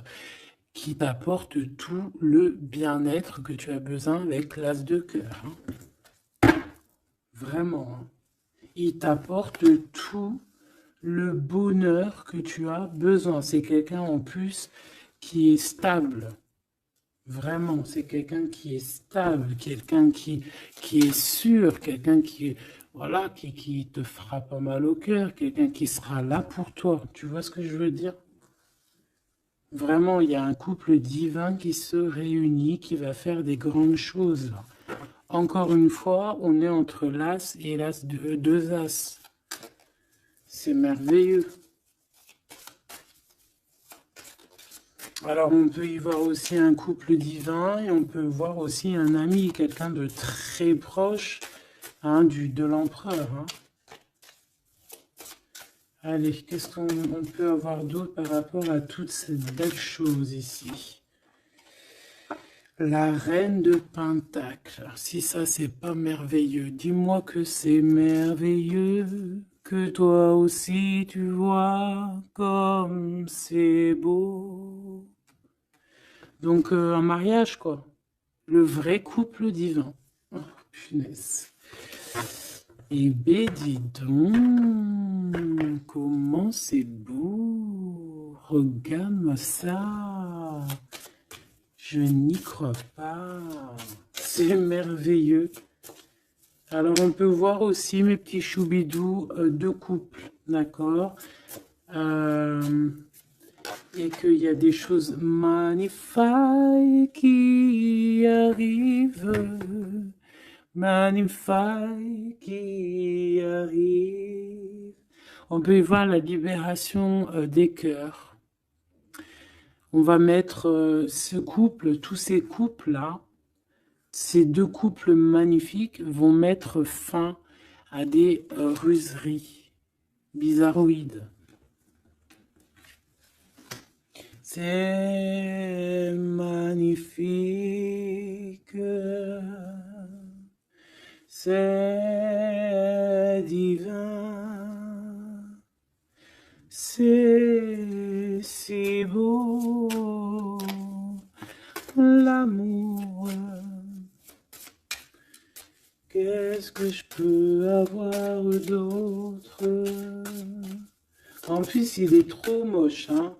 qui t'apporte tout le bien-être que tu as besoin avec l'as de cœur. Hein. Vraiment. Hein. Il t'apporte tout le bonheur que tu as besoin. C'est quelqu'un en plus qui est stable. Vraiment, c'est quelqu'un qui est stable, quelqu'un qui est sûr, quelqu'un qui, voilà, qui te fera pas mal au cœur, quelqu'un qui sera là pour toi. Tu vois ce que je veux dire? Vraiment, il y a un couple divin qui se réunit, qui va faire des grandes choses. Encore une fois, on est entre l'as et l'as de deux as. C'est merveilleux. Alors, on peut y voir aussi un couple divin et on peut voir aussi un ami, quelqu'un de très proche hein, de l'empereur. Hein. Allez, qu'est-ce qu'on peut avoir d'autre par rapport à toutes ces belles choses ici? La reine de Pentacle. Si ça, c'est pas merveilleux, dis-moi que c'est merveilleux. Que toi aussi, tu vois comme c'est beau. Donc, un mariage, quoi. Le vrai couple divin. Oh, punaise. Eh ben, dis donc, comment c'est beau. Regarde-moi ça. Je n'y crois pas. C'est merveilleux. Alors, on peut voir aussi, mes petits choubidous, deux couples, d'accord et qu'il y a des choses magnifiques qui arrivent, magnifiques qui arrivent. On peut y voir la libération des cœurs. On va mettre ce couple, tous ces couples-là, ces deux couples magnifiques vont mettre fin à des ruseries bizarroïdes. C'est magnifique, c'est divin, c'est si beau, l'amour. Qu'est-ce que je peux avoir d'autre? En plus, il est trop moche, hein.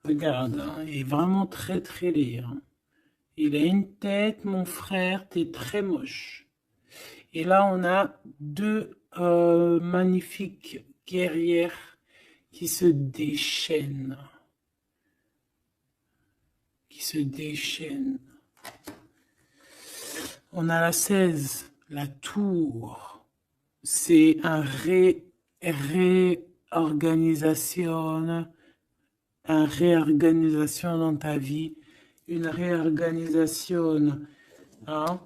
Regarde, hein, il est vraiment très très laid. Hein. Il a une tête, mon frère, t'es très moche. Et là, on a deux magnifiques guerrières qui se déchaînent. On a la 16, la tour. C'est un réorganisation dans ta vie, une réorganisation. Hein?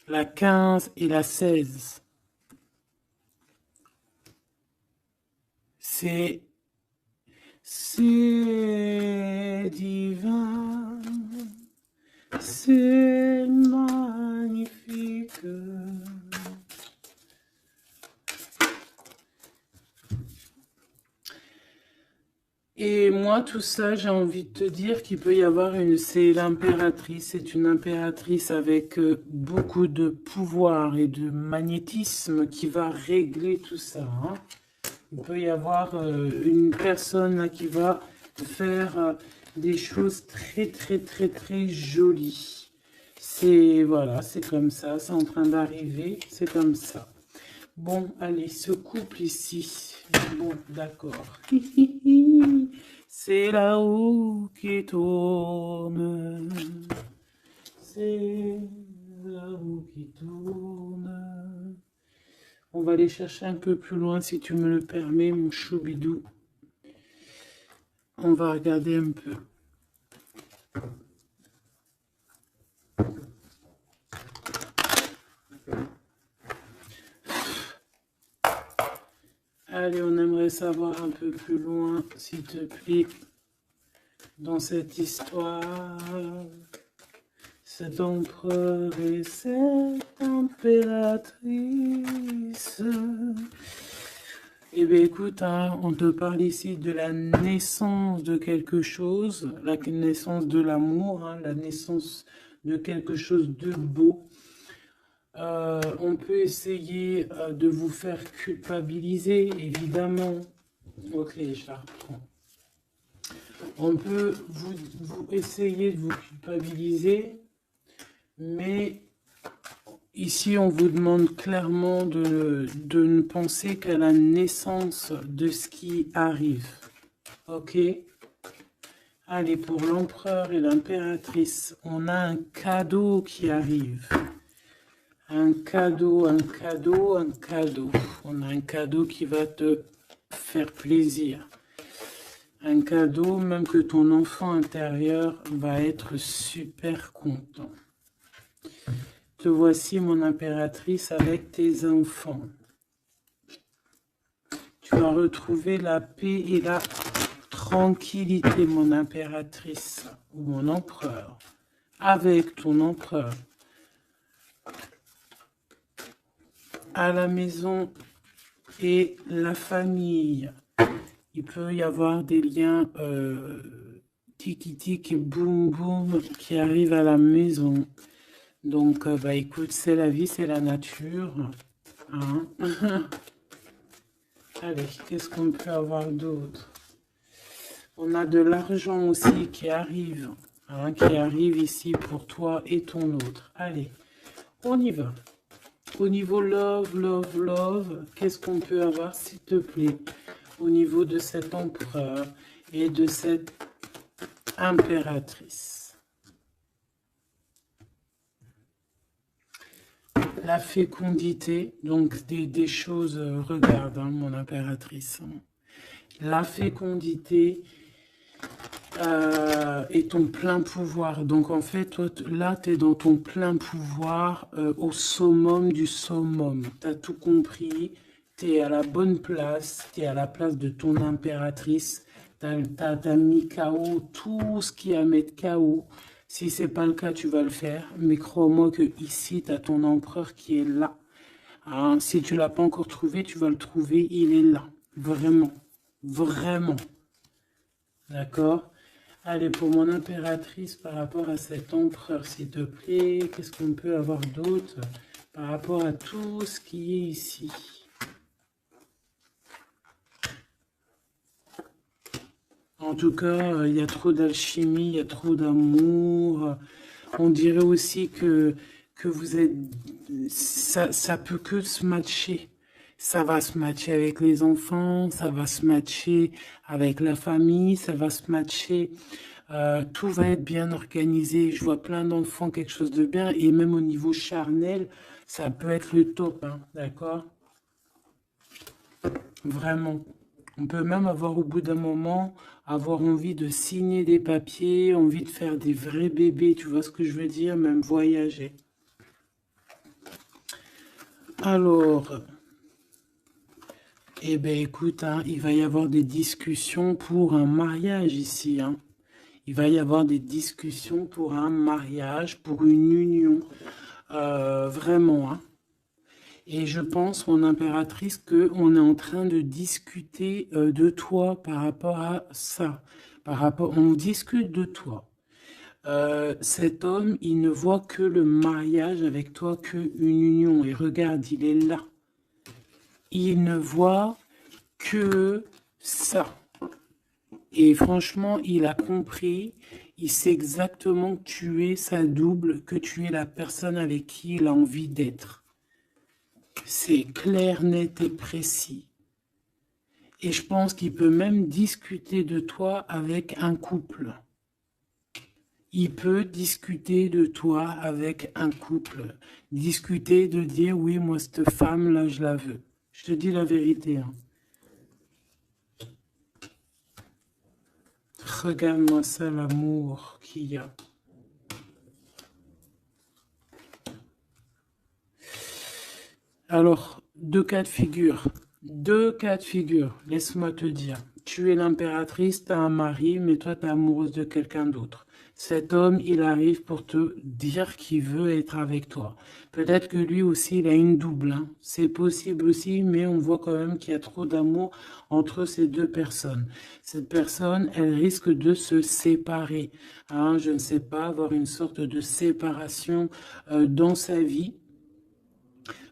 La 15 et la 16. C'est divin, c'est magnifique. Et moi, tout ça, j'ai envie de te dire qu'il peut y avoir c'est l'impératrice, c'est une impératrice avec beaucoup de pouvoir et de magnétisme qui va régler tout ça. Hein. Il peut y avoir une personne là, qui va faire des choses très, très, très, très jolies. Voilà, c'est comme ça, c'est en train d'arriver, c'est comme ça. Bon, allez, ce couple ici. Bon, d'accord. C'est la roue qui tourne. C'est la roue qui tourne. On va aller chercher un peu plus loin, si tu me le permets, mon choubidou. On va regarder un peu. Allez, on aimerait savoir un peu plus loin, s'il te plaît, dans cette histoire. Cet empereur et cette impératrice. Eh bien, écoute, hein, on te parle ici de la naissance de quelque chose, la naissance de l'amour, hein, la naissance de quelque chose de beau. On peut essayer de vous faire culpabiliser, évidemment. Ok, je la reprends. On peut vous essayer de vous culpabiliser, mais ici, on vous demande clairement de ne penser qu'à la naissance de ce qui arrive. Ok? Allez, pour l'empereur et l'impératrice, on a un cadeau qui arrive. Un cadeau, un cadeau, un cadeau. On a un cadeau qui va te faire plaisir. Un cadeau, même que ton enfant intérieur va être super content. Te voici, mon impératrice, avec tes enfants. Tu vas retrouver la paix et la tranquillité, mon impératrice, ou mon empereur, avec ton empereur. À la maison et la famille. Il peut y avoir des liens tiki-tic et boum-boum qui arrivent à la maison. Donc, bah écoute, c'est la vie, c'est la nature. Hein. Allez, qu'est-ce qu'on peut avoir d'autre? On a de l'argent aussi qui arrive. Hein, qui arrive ici pour toi et ton autre. Allez, on y va. Au niveau love, love, love, qu'est-ce qu'on peut avoir, s'il te plaît, au niveau de cet empereur et de cette impératrice? La fécondité, donc des choses, regarde, hein, mon impératrice. La fécondité et ton plein pouvoir. Donc en fait, toi, là, tu es dans ton plein pouvoir au summum du summum. Tu as tout compris, tu es à la bonne place, tu es à la place de ton impératrice. Tu as mis KO tout ce qui est à mettre KO. Si ce n'est pas le cas, tu vas le faire. Mais crois-moi que ici, tu as ton empereur qui est là. Hein, si tu ne l'as pas encore trouvé, tu vas le trouver. Il est là. Vraiment. Vraiment. D'accord? Allez, pour mon impératrice, par rapport à cet empereur, s'il te plaît, qu'est-ce qu'on peut avoir d'autre par rapport à tout ce qui est ici? En tout cas, il y a trop d'alchimie, il y a trop d'amour. On dirait aussi que vous êtes... Ça peut que se matcher. Ça va se matcher avec les enfants, ça va se matcher avec la famille, ça va se matcher. Tout va être bien organisé. Je vois plein d'enfants, quelque chose de bien. Et même au niveau charnel, ça peut être le top, hein, d'accord? Vraiment. On peut même avoir au bout d'un moment, avoir envie de signer des papiers, envie de faire des vrais bébés, tu vois ce que je veux dire? Même voyager. Alors... Eh bien, écoute, hein, il va y avoir des discussions pour un mariage ici. Hein. Il va y avoir des discussions pour un mariage, pour une union. Vraiment. Hein. Et je pense, mon impératrice, qu'on est en train de discuter de toi par rapport à ça. On discute de toi. Cet homme, il ne voit que le mariage avec toi, qu'une union. Et regarde, il est là. Il ne voit que ça. Et franchement, il a compris, il sait exactement que tu es sa double, que tu es la personne avec qui il a envie d'être. C'est clair, net et précis. Et je pense qu'il peut même discuter de toi avec un couple. Il peut discuter de toi avec un couple. Discuter de dire, oui, moi, cette femme-là, je la veux. Je te dis la vérité. Hein. Regarde-moi ça, l'amour qu'il y a. Alors, deux cas de figure. Deux cas de figure. Laisse-moi te dire. Tu es l'impératrice, tu as un mari, mais toi, tu es amoureuse de quelqu'un d'autre. Cet homme, il arrive pour te dire qu'il veut être avec toi. Peut-être que lui aussi, il a une double. Hein. C'est possible aussi, mais on voit quand même qu'il y a trop d'amour entre ces deux personnes. Cette personne, elle risque de se séparer. Hein, je ne sais pas, avoir une sorte de séparation dans sa vie.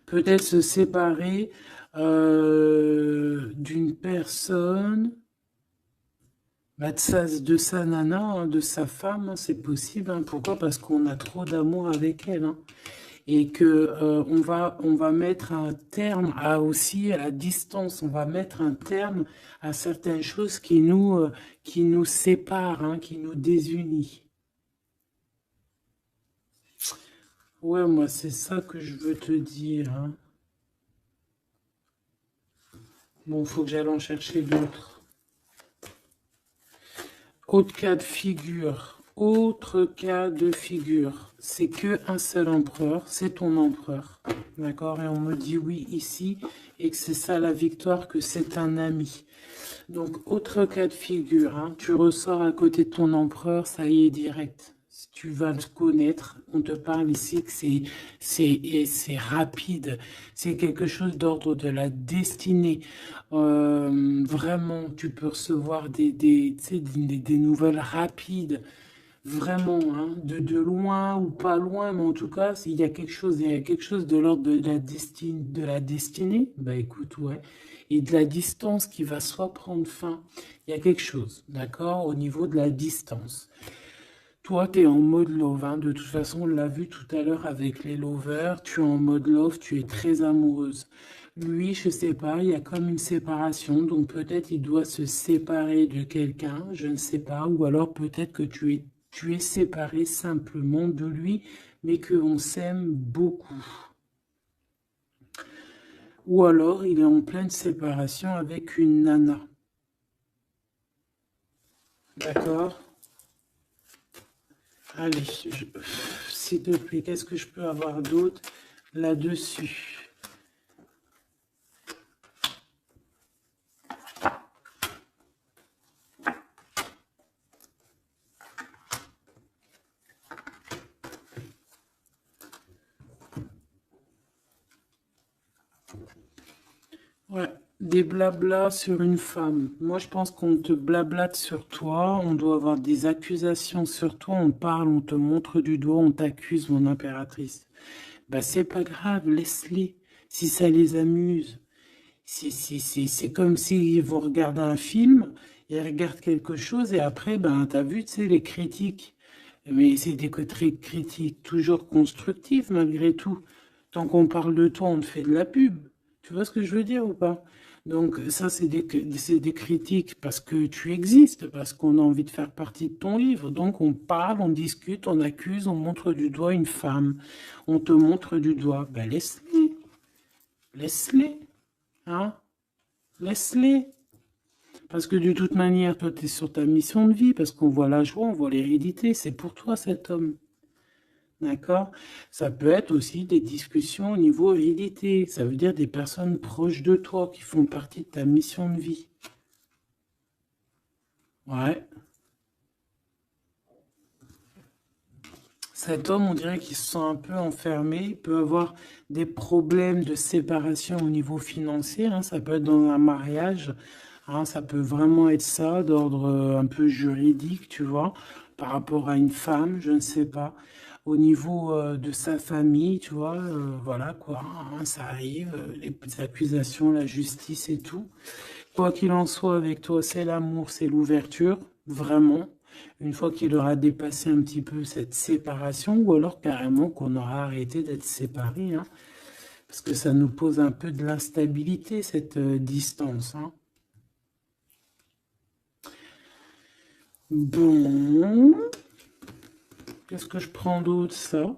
Peut-être se séparer d'une personne, bah, de sa nana, hein, de sa femme, hein, c'est possible. Hein. Pourquoi? Parce qu'on a trop d'amour avec elle. Hein. Et que on va mettre un terme aussi à la distance. On va mettre un terme à certaines choses qui nous séparent, hein, qui nous désunissent. Ouais, moi, c'est ça que je veux te dire. Hein. Bon, faut que j'aille en chercher d'autres. Autre cas de figure. Autre cas de figure. C'est que un seul empereur, c'est ton empereur. D'accord? Et on me dit oui ici, et que c'est ça la victoire, que c'est un ami. Donc, autre cas de figure, hein, tu ressors à côté de ton empereur, ça y est, direct. Si tu vas le connaître, on te parle ici que c'est rapide, c'est quelque chose d'ordre de la destinée. Vraiment, tu peux recevoir tu sais, des nouvelles rapides, vraiment, hein, de loin ou pas loin, mais en tout cas, il y a quelque chose de l'ordre de la destinée, bah écoute, ouais, et de la distance qui va soit prendre fin, il y a quelque chose, d'accord, au niveau de la distance. Toi, tu es en mode love, hein. De toute façon, on l'a vu tout à l'heure avec les lovers, tu es en mode love, tu es très amoureuse. Lui, je sais pas, il y a comme une séparation, donc peut-être il doit se séparer de quelqu'un, je ne sais pas, ou alors peut-être que tu es séparé simplement de lui, mais qu'on s'aime beaucoup. Ou alors il est en pleine séparation avec une nana. D'accord? Allez, s'il te plaît, qu'est-ce que je peux avoir d'autre là-dessus? Ouais, des blablas sur une femme. Moi, je pense qu'on te blablate sur toi, on doit avoir des accusations sur toi, on parle, on te montre du doigt, on t'accuse, mon impératrice. Bah, c'est pas grave, laisse-les, si ça les amuse. C'est comme s'ils vont regarder un film, ils regardent quelque chose et après, ben, t'as vu, tu sais, les critiques. Mais c'est des critiques toujours constructives malgré tout. Tant qu'on parle de toi, on te fait de la pub. Tu vois ce que je veux dire ou pas? Donc ça, c'est des critiques parce que tu existes, parce qu'on a envie de faire partie de ton livre. Donc on parle, on discute, on accuse, on montre du doigt une femme. On te montre du doigt. Ben laisse-les. Laisse-les. Hein? Laisse-les. Parce que de toute manière, toi, tu es sur ta mission de vie, parce qu'on voit la joie, on voit l'hérédité. C'est pour toi cet homme. D'accord? Ça peut être aussi des discussions au niveau hérédité. Ça veut dire des personnes proches de toi qui font partie de ta mission de vie. Ouais. Cet homme, on dirait qu'il se sent un peu enfermé. Il peut avoir des problèmes de séparation au niveau financier. Hein. Ça peut être dans un mariage. Hein. Ça peut vraiment être ça, d'ordre un peu juridique, tu vois, par rapport à une femme, je ne sais pas. Au niveau de sa famille, tu vois, voilà quoi, hein, ça arrive, les accusations, la justice et tout. Quoi qu'il en soit, avec toi, c'est l'amour, c'est l'ouverture, vraiment. Une fois qu'il aura dépassé un petit peu cette séparation, ou alors carrément qu'on aura arrêté d'être séparés, hein, parce que ça nous pose un peu de l'instabilité, cette distance. Hein. Bon. Qu'est-ce que je prends d'autre, ça?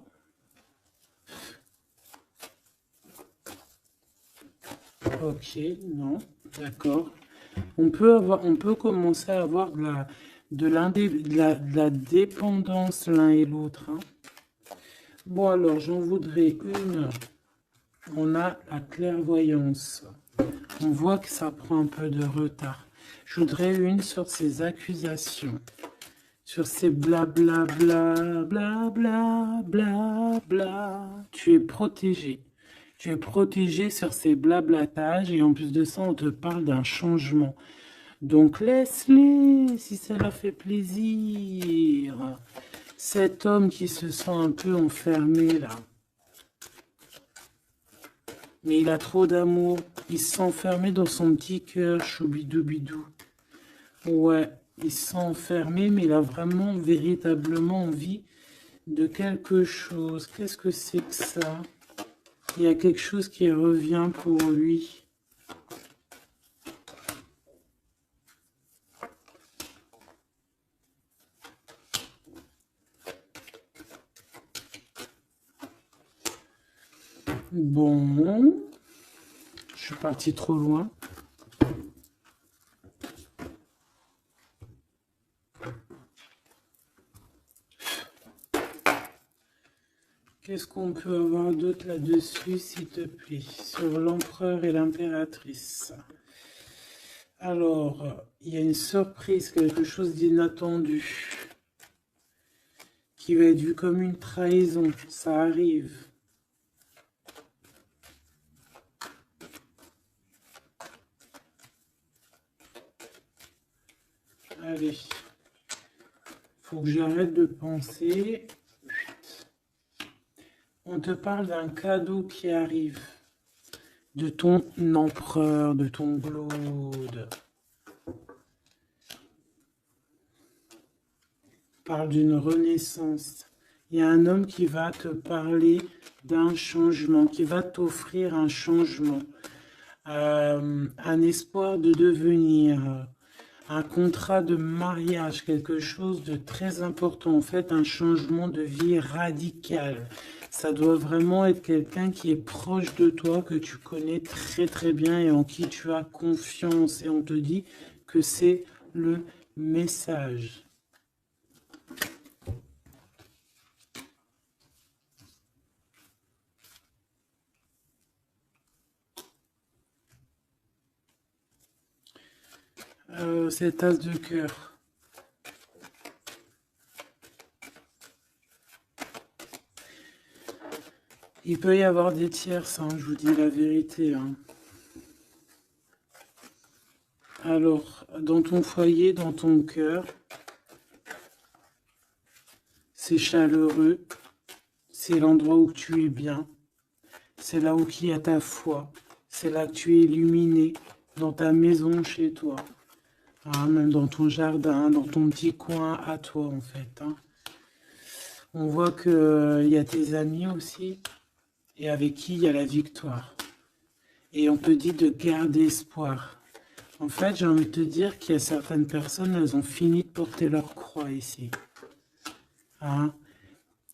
Ok, non, d'accord. On peut commencer à avoir de la dépendance l'un et l'autre, hein. Bon, alors, j'en voudrais une. On a la clairvoyance. On voit que ça prend un peu de retard. Je voudrais une sur ces accusations. Sur ces blabla, bla, bla, bla, bla, bla. Tu es protégé. Tu es protégé sur ces blablatages et en plus de ça, on te parle d'un changement. Donc laisse-les si ça leur fait plaisir. Cet homme qui se sent un peu enfermé là. Mais il a trop d'amour. Il se sent enfermé dans son petit cœur, choubidou-bidou. Ouais, il se sent enfermé, mais il a vraiment, véritablement envie de quelque chose. Qu'est-ce que c'est que ça? Il y a quelque chose qui revient pour lui. Bon, je suis parti trop loin. Qu'est-ce qu'on peut avoir d'autre là-dessus, s'il te plaît, sur l'empereur et l'impératrice? Alors, il y a une surprise, quelque chose d'inattendu, qui va être vu comme une trahison. Ça arrive. Allez, faut que j'arrête de penser. On te parle d'un cadeau qui arrive. De ton empereur, de ton Glaude. Parle d'une renaissance. Il y a un homme qui va te parler d'un changement, qui va t'offrir un changement, un espoir de devenir, un contrat de mariage, quelque chose de très important, en fait, un changement de vie radical. Ça doit vraiment être quelqu'un qui est proche de toi, que tu connais très très bien et en qui tu as confiance. Et on te dit que c'est le message. Cette as de cœur. Il peut y avoir des tierces, hein, je vous dis la vérité, hein. Alors, dans ton foyer, dans ton cœur, c'est chaleureux, c'est l'endroit où tu es bien, c'est là où il y a ta foi, c'est là que tu es illuminé, dans ta maison, chez toi, hein, même dans ton jardin, dans ton petit coin à toi, en fait, hein. On voit qu'il y a tes amis aussi, et avec qui il y a la victoire. Et on te dit de garder espoir. En fait, j'ai envie de te dire qu'il y a certaines personnes, elles ont fini de porter leur croix ici, hein.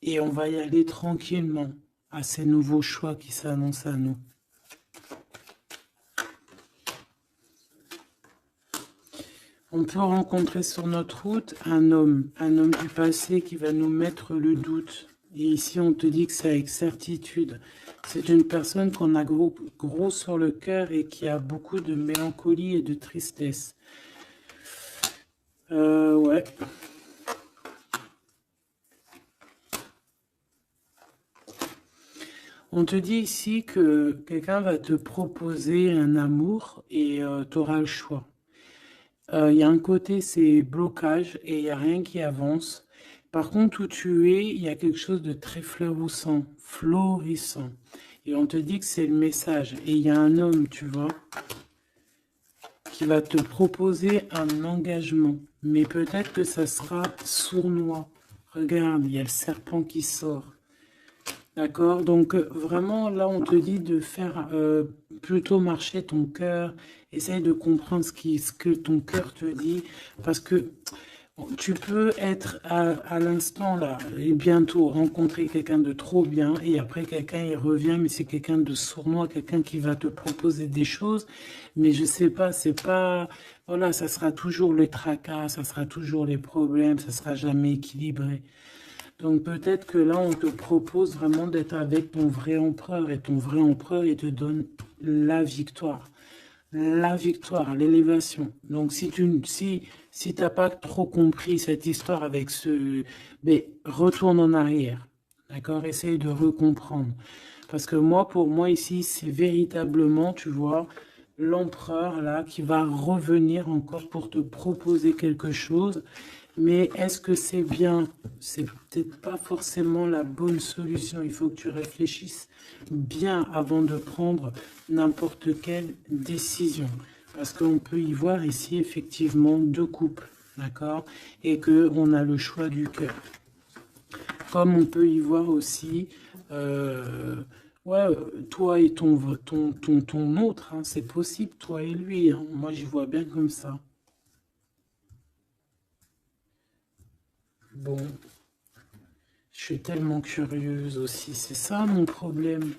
Et on va y aller tranquillement à ces nouveaux choix qui s'annoncent à nous. On peut rencontrer sur notre route un homme du passé qui va nous mettre le doute. Et ici, on te dit que c'est avec certitude. C'est une personne qu'on a gros sur le cœur et qui a beaucoup de mélancolie et de tristesse. Ouais. On te dit ici que quelqu'un va te proposer un amour et tu auras le choix. Il y a un côté, c'est blocage et il n'y a rien qui avance. Par contre, où tu es, il y a quelque chose de très florissant. Et on te dit que c'est le message. Et il y a un homme, tu vois, qui va te proposer un engagement. Mais peut-être que ça sera sournois. Regarde, il y a le serpent qui sort. D'accord? Donc, vraiment, là, on te dit de faire plutôt marcher ton cœur. Essaye de comprendre ce que ton cœur te dit. Parce que Tu peux être à l'instant là et bientôt rencontrer quelqu'un de trop bien et après quelqu'un il revient mais c'est quelqu'un de sournois, quelqu'un qui va te proposer des choses mais je sais pas, c'est pas, voilà, ça sera toujours le tracas, ça sera toujours les problèmes, ça sera jamais équilibré. Donc peut-être que là on te propose vraiment d'être avec ton vrai empereur et ton vrai empereur il te donne la victoire. La victoire, l'élévation. Donc, si t'as pas trop compris cette histoire avec ce... Mais retourne en arrière. D'accord? Essaye de recomprendre. Parce que moi, pour moi, ici, c'est véritablement, tu vois, l'empereur, là, qui va revenir encore pour te proposer quelque chose. Mais est-ce que c'est bien? C'est peut-être pas forcément la bonne solution. Il faut que tu réfléchisses bien avant de prendre n'importe quelle décision. Parce qu'on peut y voir ici effectivement deux couples, d'accord? Et qu'on a le choix du cœur. Comme on peut y voir aussi, ouais, toi et ton autre, hein, c'est possible, toi et lui. Hein. Moi, j'y vois bien comme ça. Bon, je suis tellement curieuse aussi, c'est ça mon problème.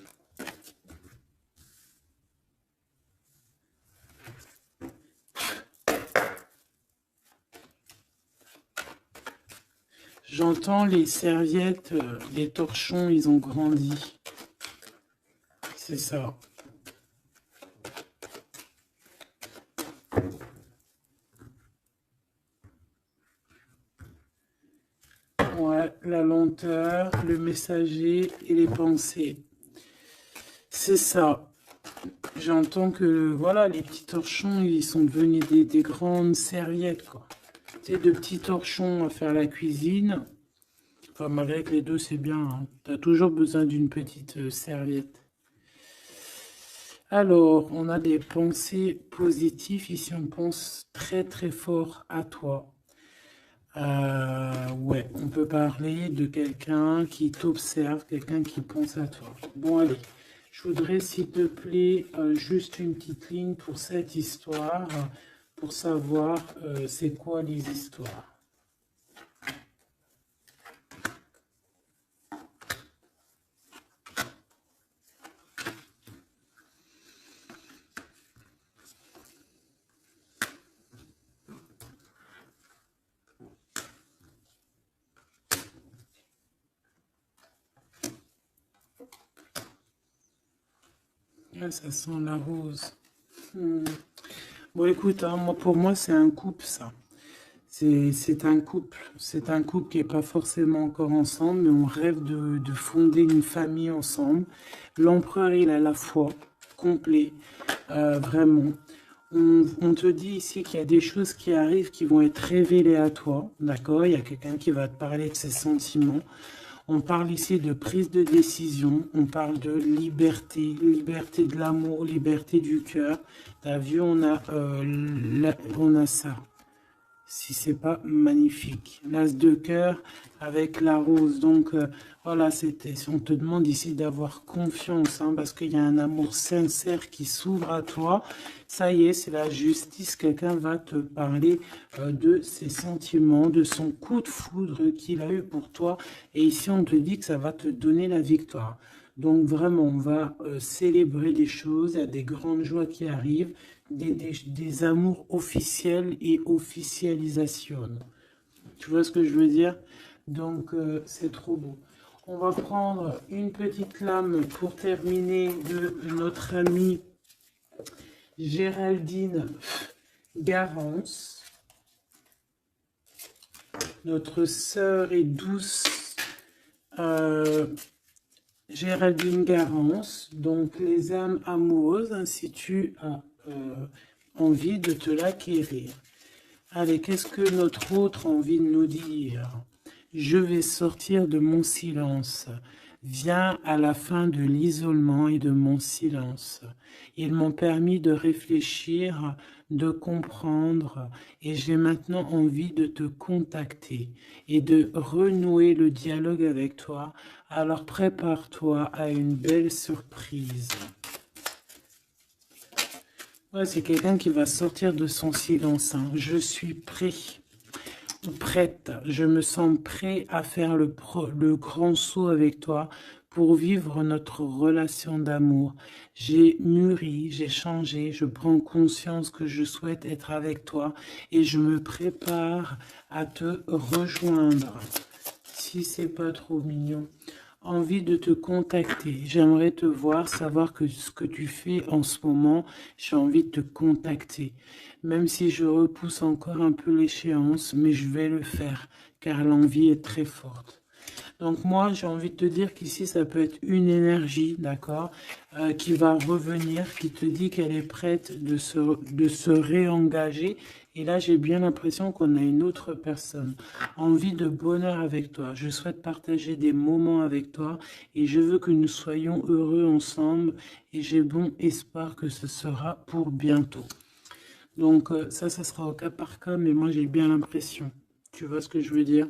J'entends les serviettes, les torchons, ils ont grandi. C'est ça. Ouais, la lenteur, le messager et les pensées. C'est ça. J'entends que, voilà, les petits torchons, ils sont devenus des grandes serviettes, quoi. Tu sais, de petits torchons à faire la cuisine. Enfin, malgré que les deux, c'est bien. Hein. Tu as toujours besoin d'une petite serviette. Alors, on a des pensées positives. Ici, on pense très, très fort à toi. Ouais, on peut parler de quelqu'un qui t'observe, quelqu'un qui pense à toi. Bon, allez, je voudrais, s'il te plaît, juste une petite ligne pour cette histoire, pour savoir c'est quoi les histoires. Ah, ça sent la rose. Bon, écoute, hein, moi, pour moi, c'est un couple, ça. C'est un couple. C'est un couple qui n'est pas forcément encore ensemble, mais on rêve de fonder une famille ensemble. L'empereur, il a la foi, complet, vraiment. On te dit ici qu'il y a des choses qui arrivent qui vont être révélées à toi, d'accord? Il y a quelqu'un qui va te parler de ses sentiments. On parle ici de prise de décision, on parle de liberté, liberté de l'amour, liberté du cœur. T'as vu, on a ça. Si c'est pas magnifique. L'as de cœur avec la rose. Donc voilà, c'était. On te demande ici d'avoir confiance, hein, parce qu'il y a un amour sincère qui s'ouvre à toi. Ça y est, c'est la justice. Quelqu'un va te parler de ses sentiments, de son coup de foudre qu'il a eu pour toi. Et ici, on te dit que ça va te donner la victoire. Donc vraiment, on va célébrer les choses. Il y a des grandes joies qui arrivent des amours officiels et officialisation. Tu vois ce que je veux dire? Donc, c'est trop beau. On va prendre une petite lame pour terminer de notre amie Géraldine Garance. Notre sœur et douce Géraldine Garance. Donc, les âmes amoureuses, ainsi tu as envie de te l'acquérir. Allez, qu'est-ce que notre autre a envie de nous dire? Je vais sortir de mon silence. Viens à la fin de l'isolement et de mon silence. Ils m'ont permis de réfléchir, de comprendre, et j'ai maintenant envie de te contacter et de renouer le dialogue avec toi. Alors prépare-toi à une belle surprise. Ouais, c'est quelqu'un qui va sortir de son silence. Hein. Je suis prêt. prête, je me sens prêt à faire le grand saut avec toi pour vivre notre relation d'amour. J'ai mûri, j'ai changé, je prends conscience que je souhaite être avec toi et je me prépare à te rejoindre. Si c'est pas trop mignon. Envie de te contacter. J'aimerais te voir, savoir que ce que tu fais en ce moment, j'ai envie de te contacter. Même si je repousse encore un peu l'échéance, mais je vais le faire, car l'envie est très forte. Donc moi, j'ai envie de te dire qu'ici, ça peut être une énergie, d'accord, qui va revenir, qui te dit qu'elle est prête de se réengager. Et là, j'ai bien l'impression qu'on a une autre personne. Envie de bonheur avec toi. Je souhaite partager des moments avec toi et je veux que nous soyons heureux ensemble. Et j'ai bon espoir que ce sera pour bientôt. Donc ça sera au cas par cas, mais moi, j'ai bien l'impression. Tu vois ce que je veux dire ?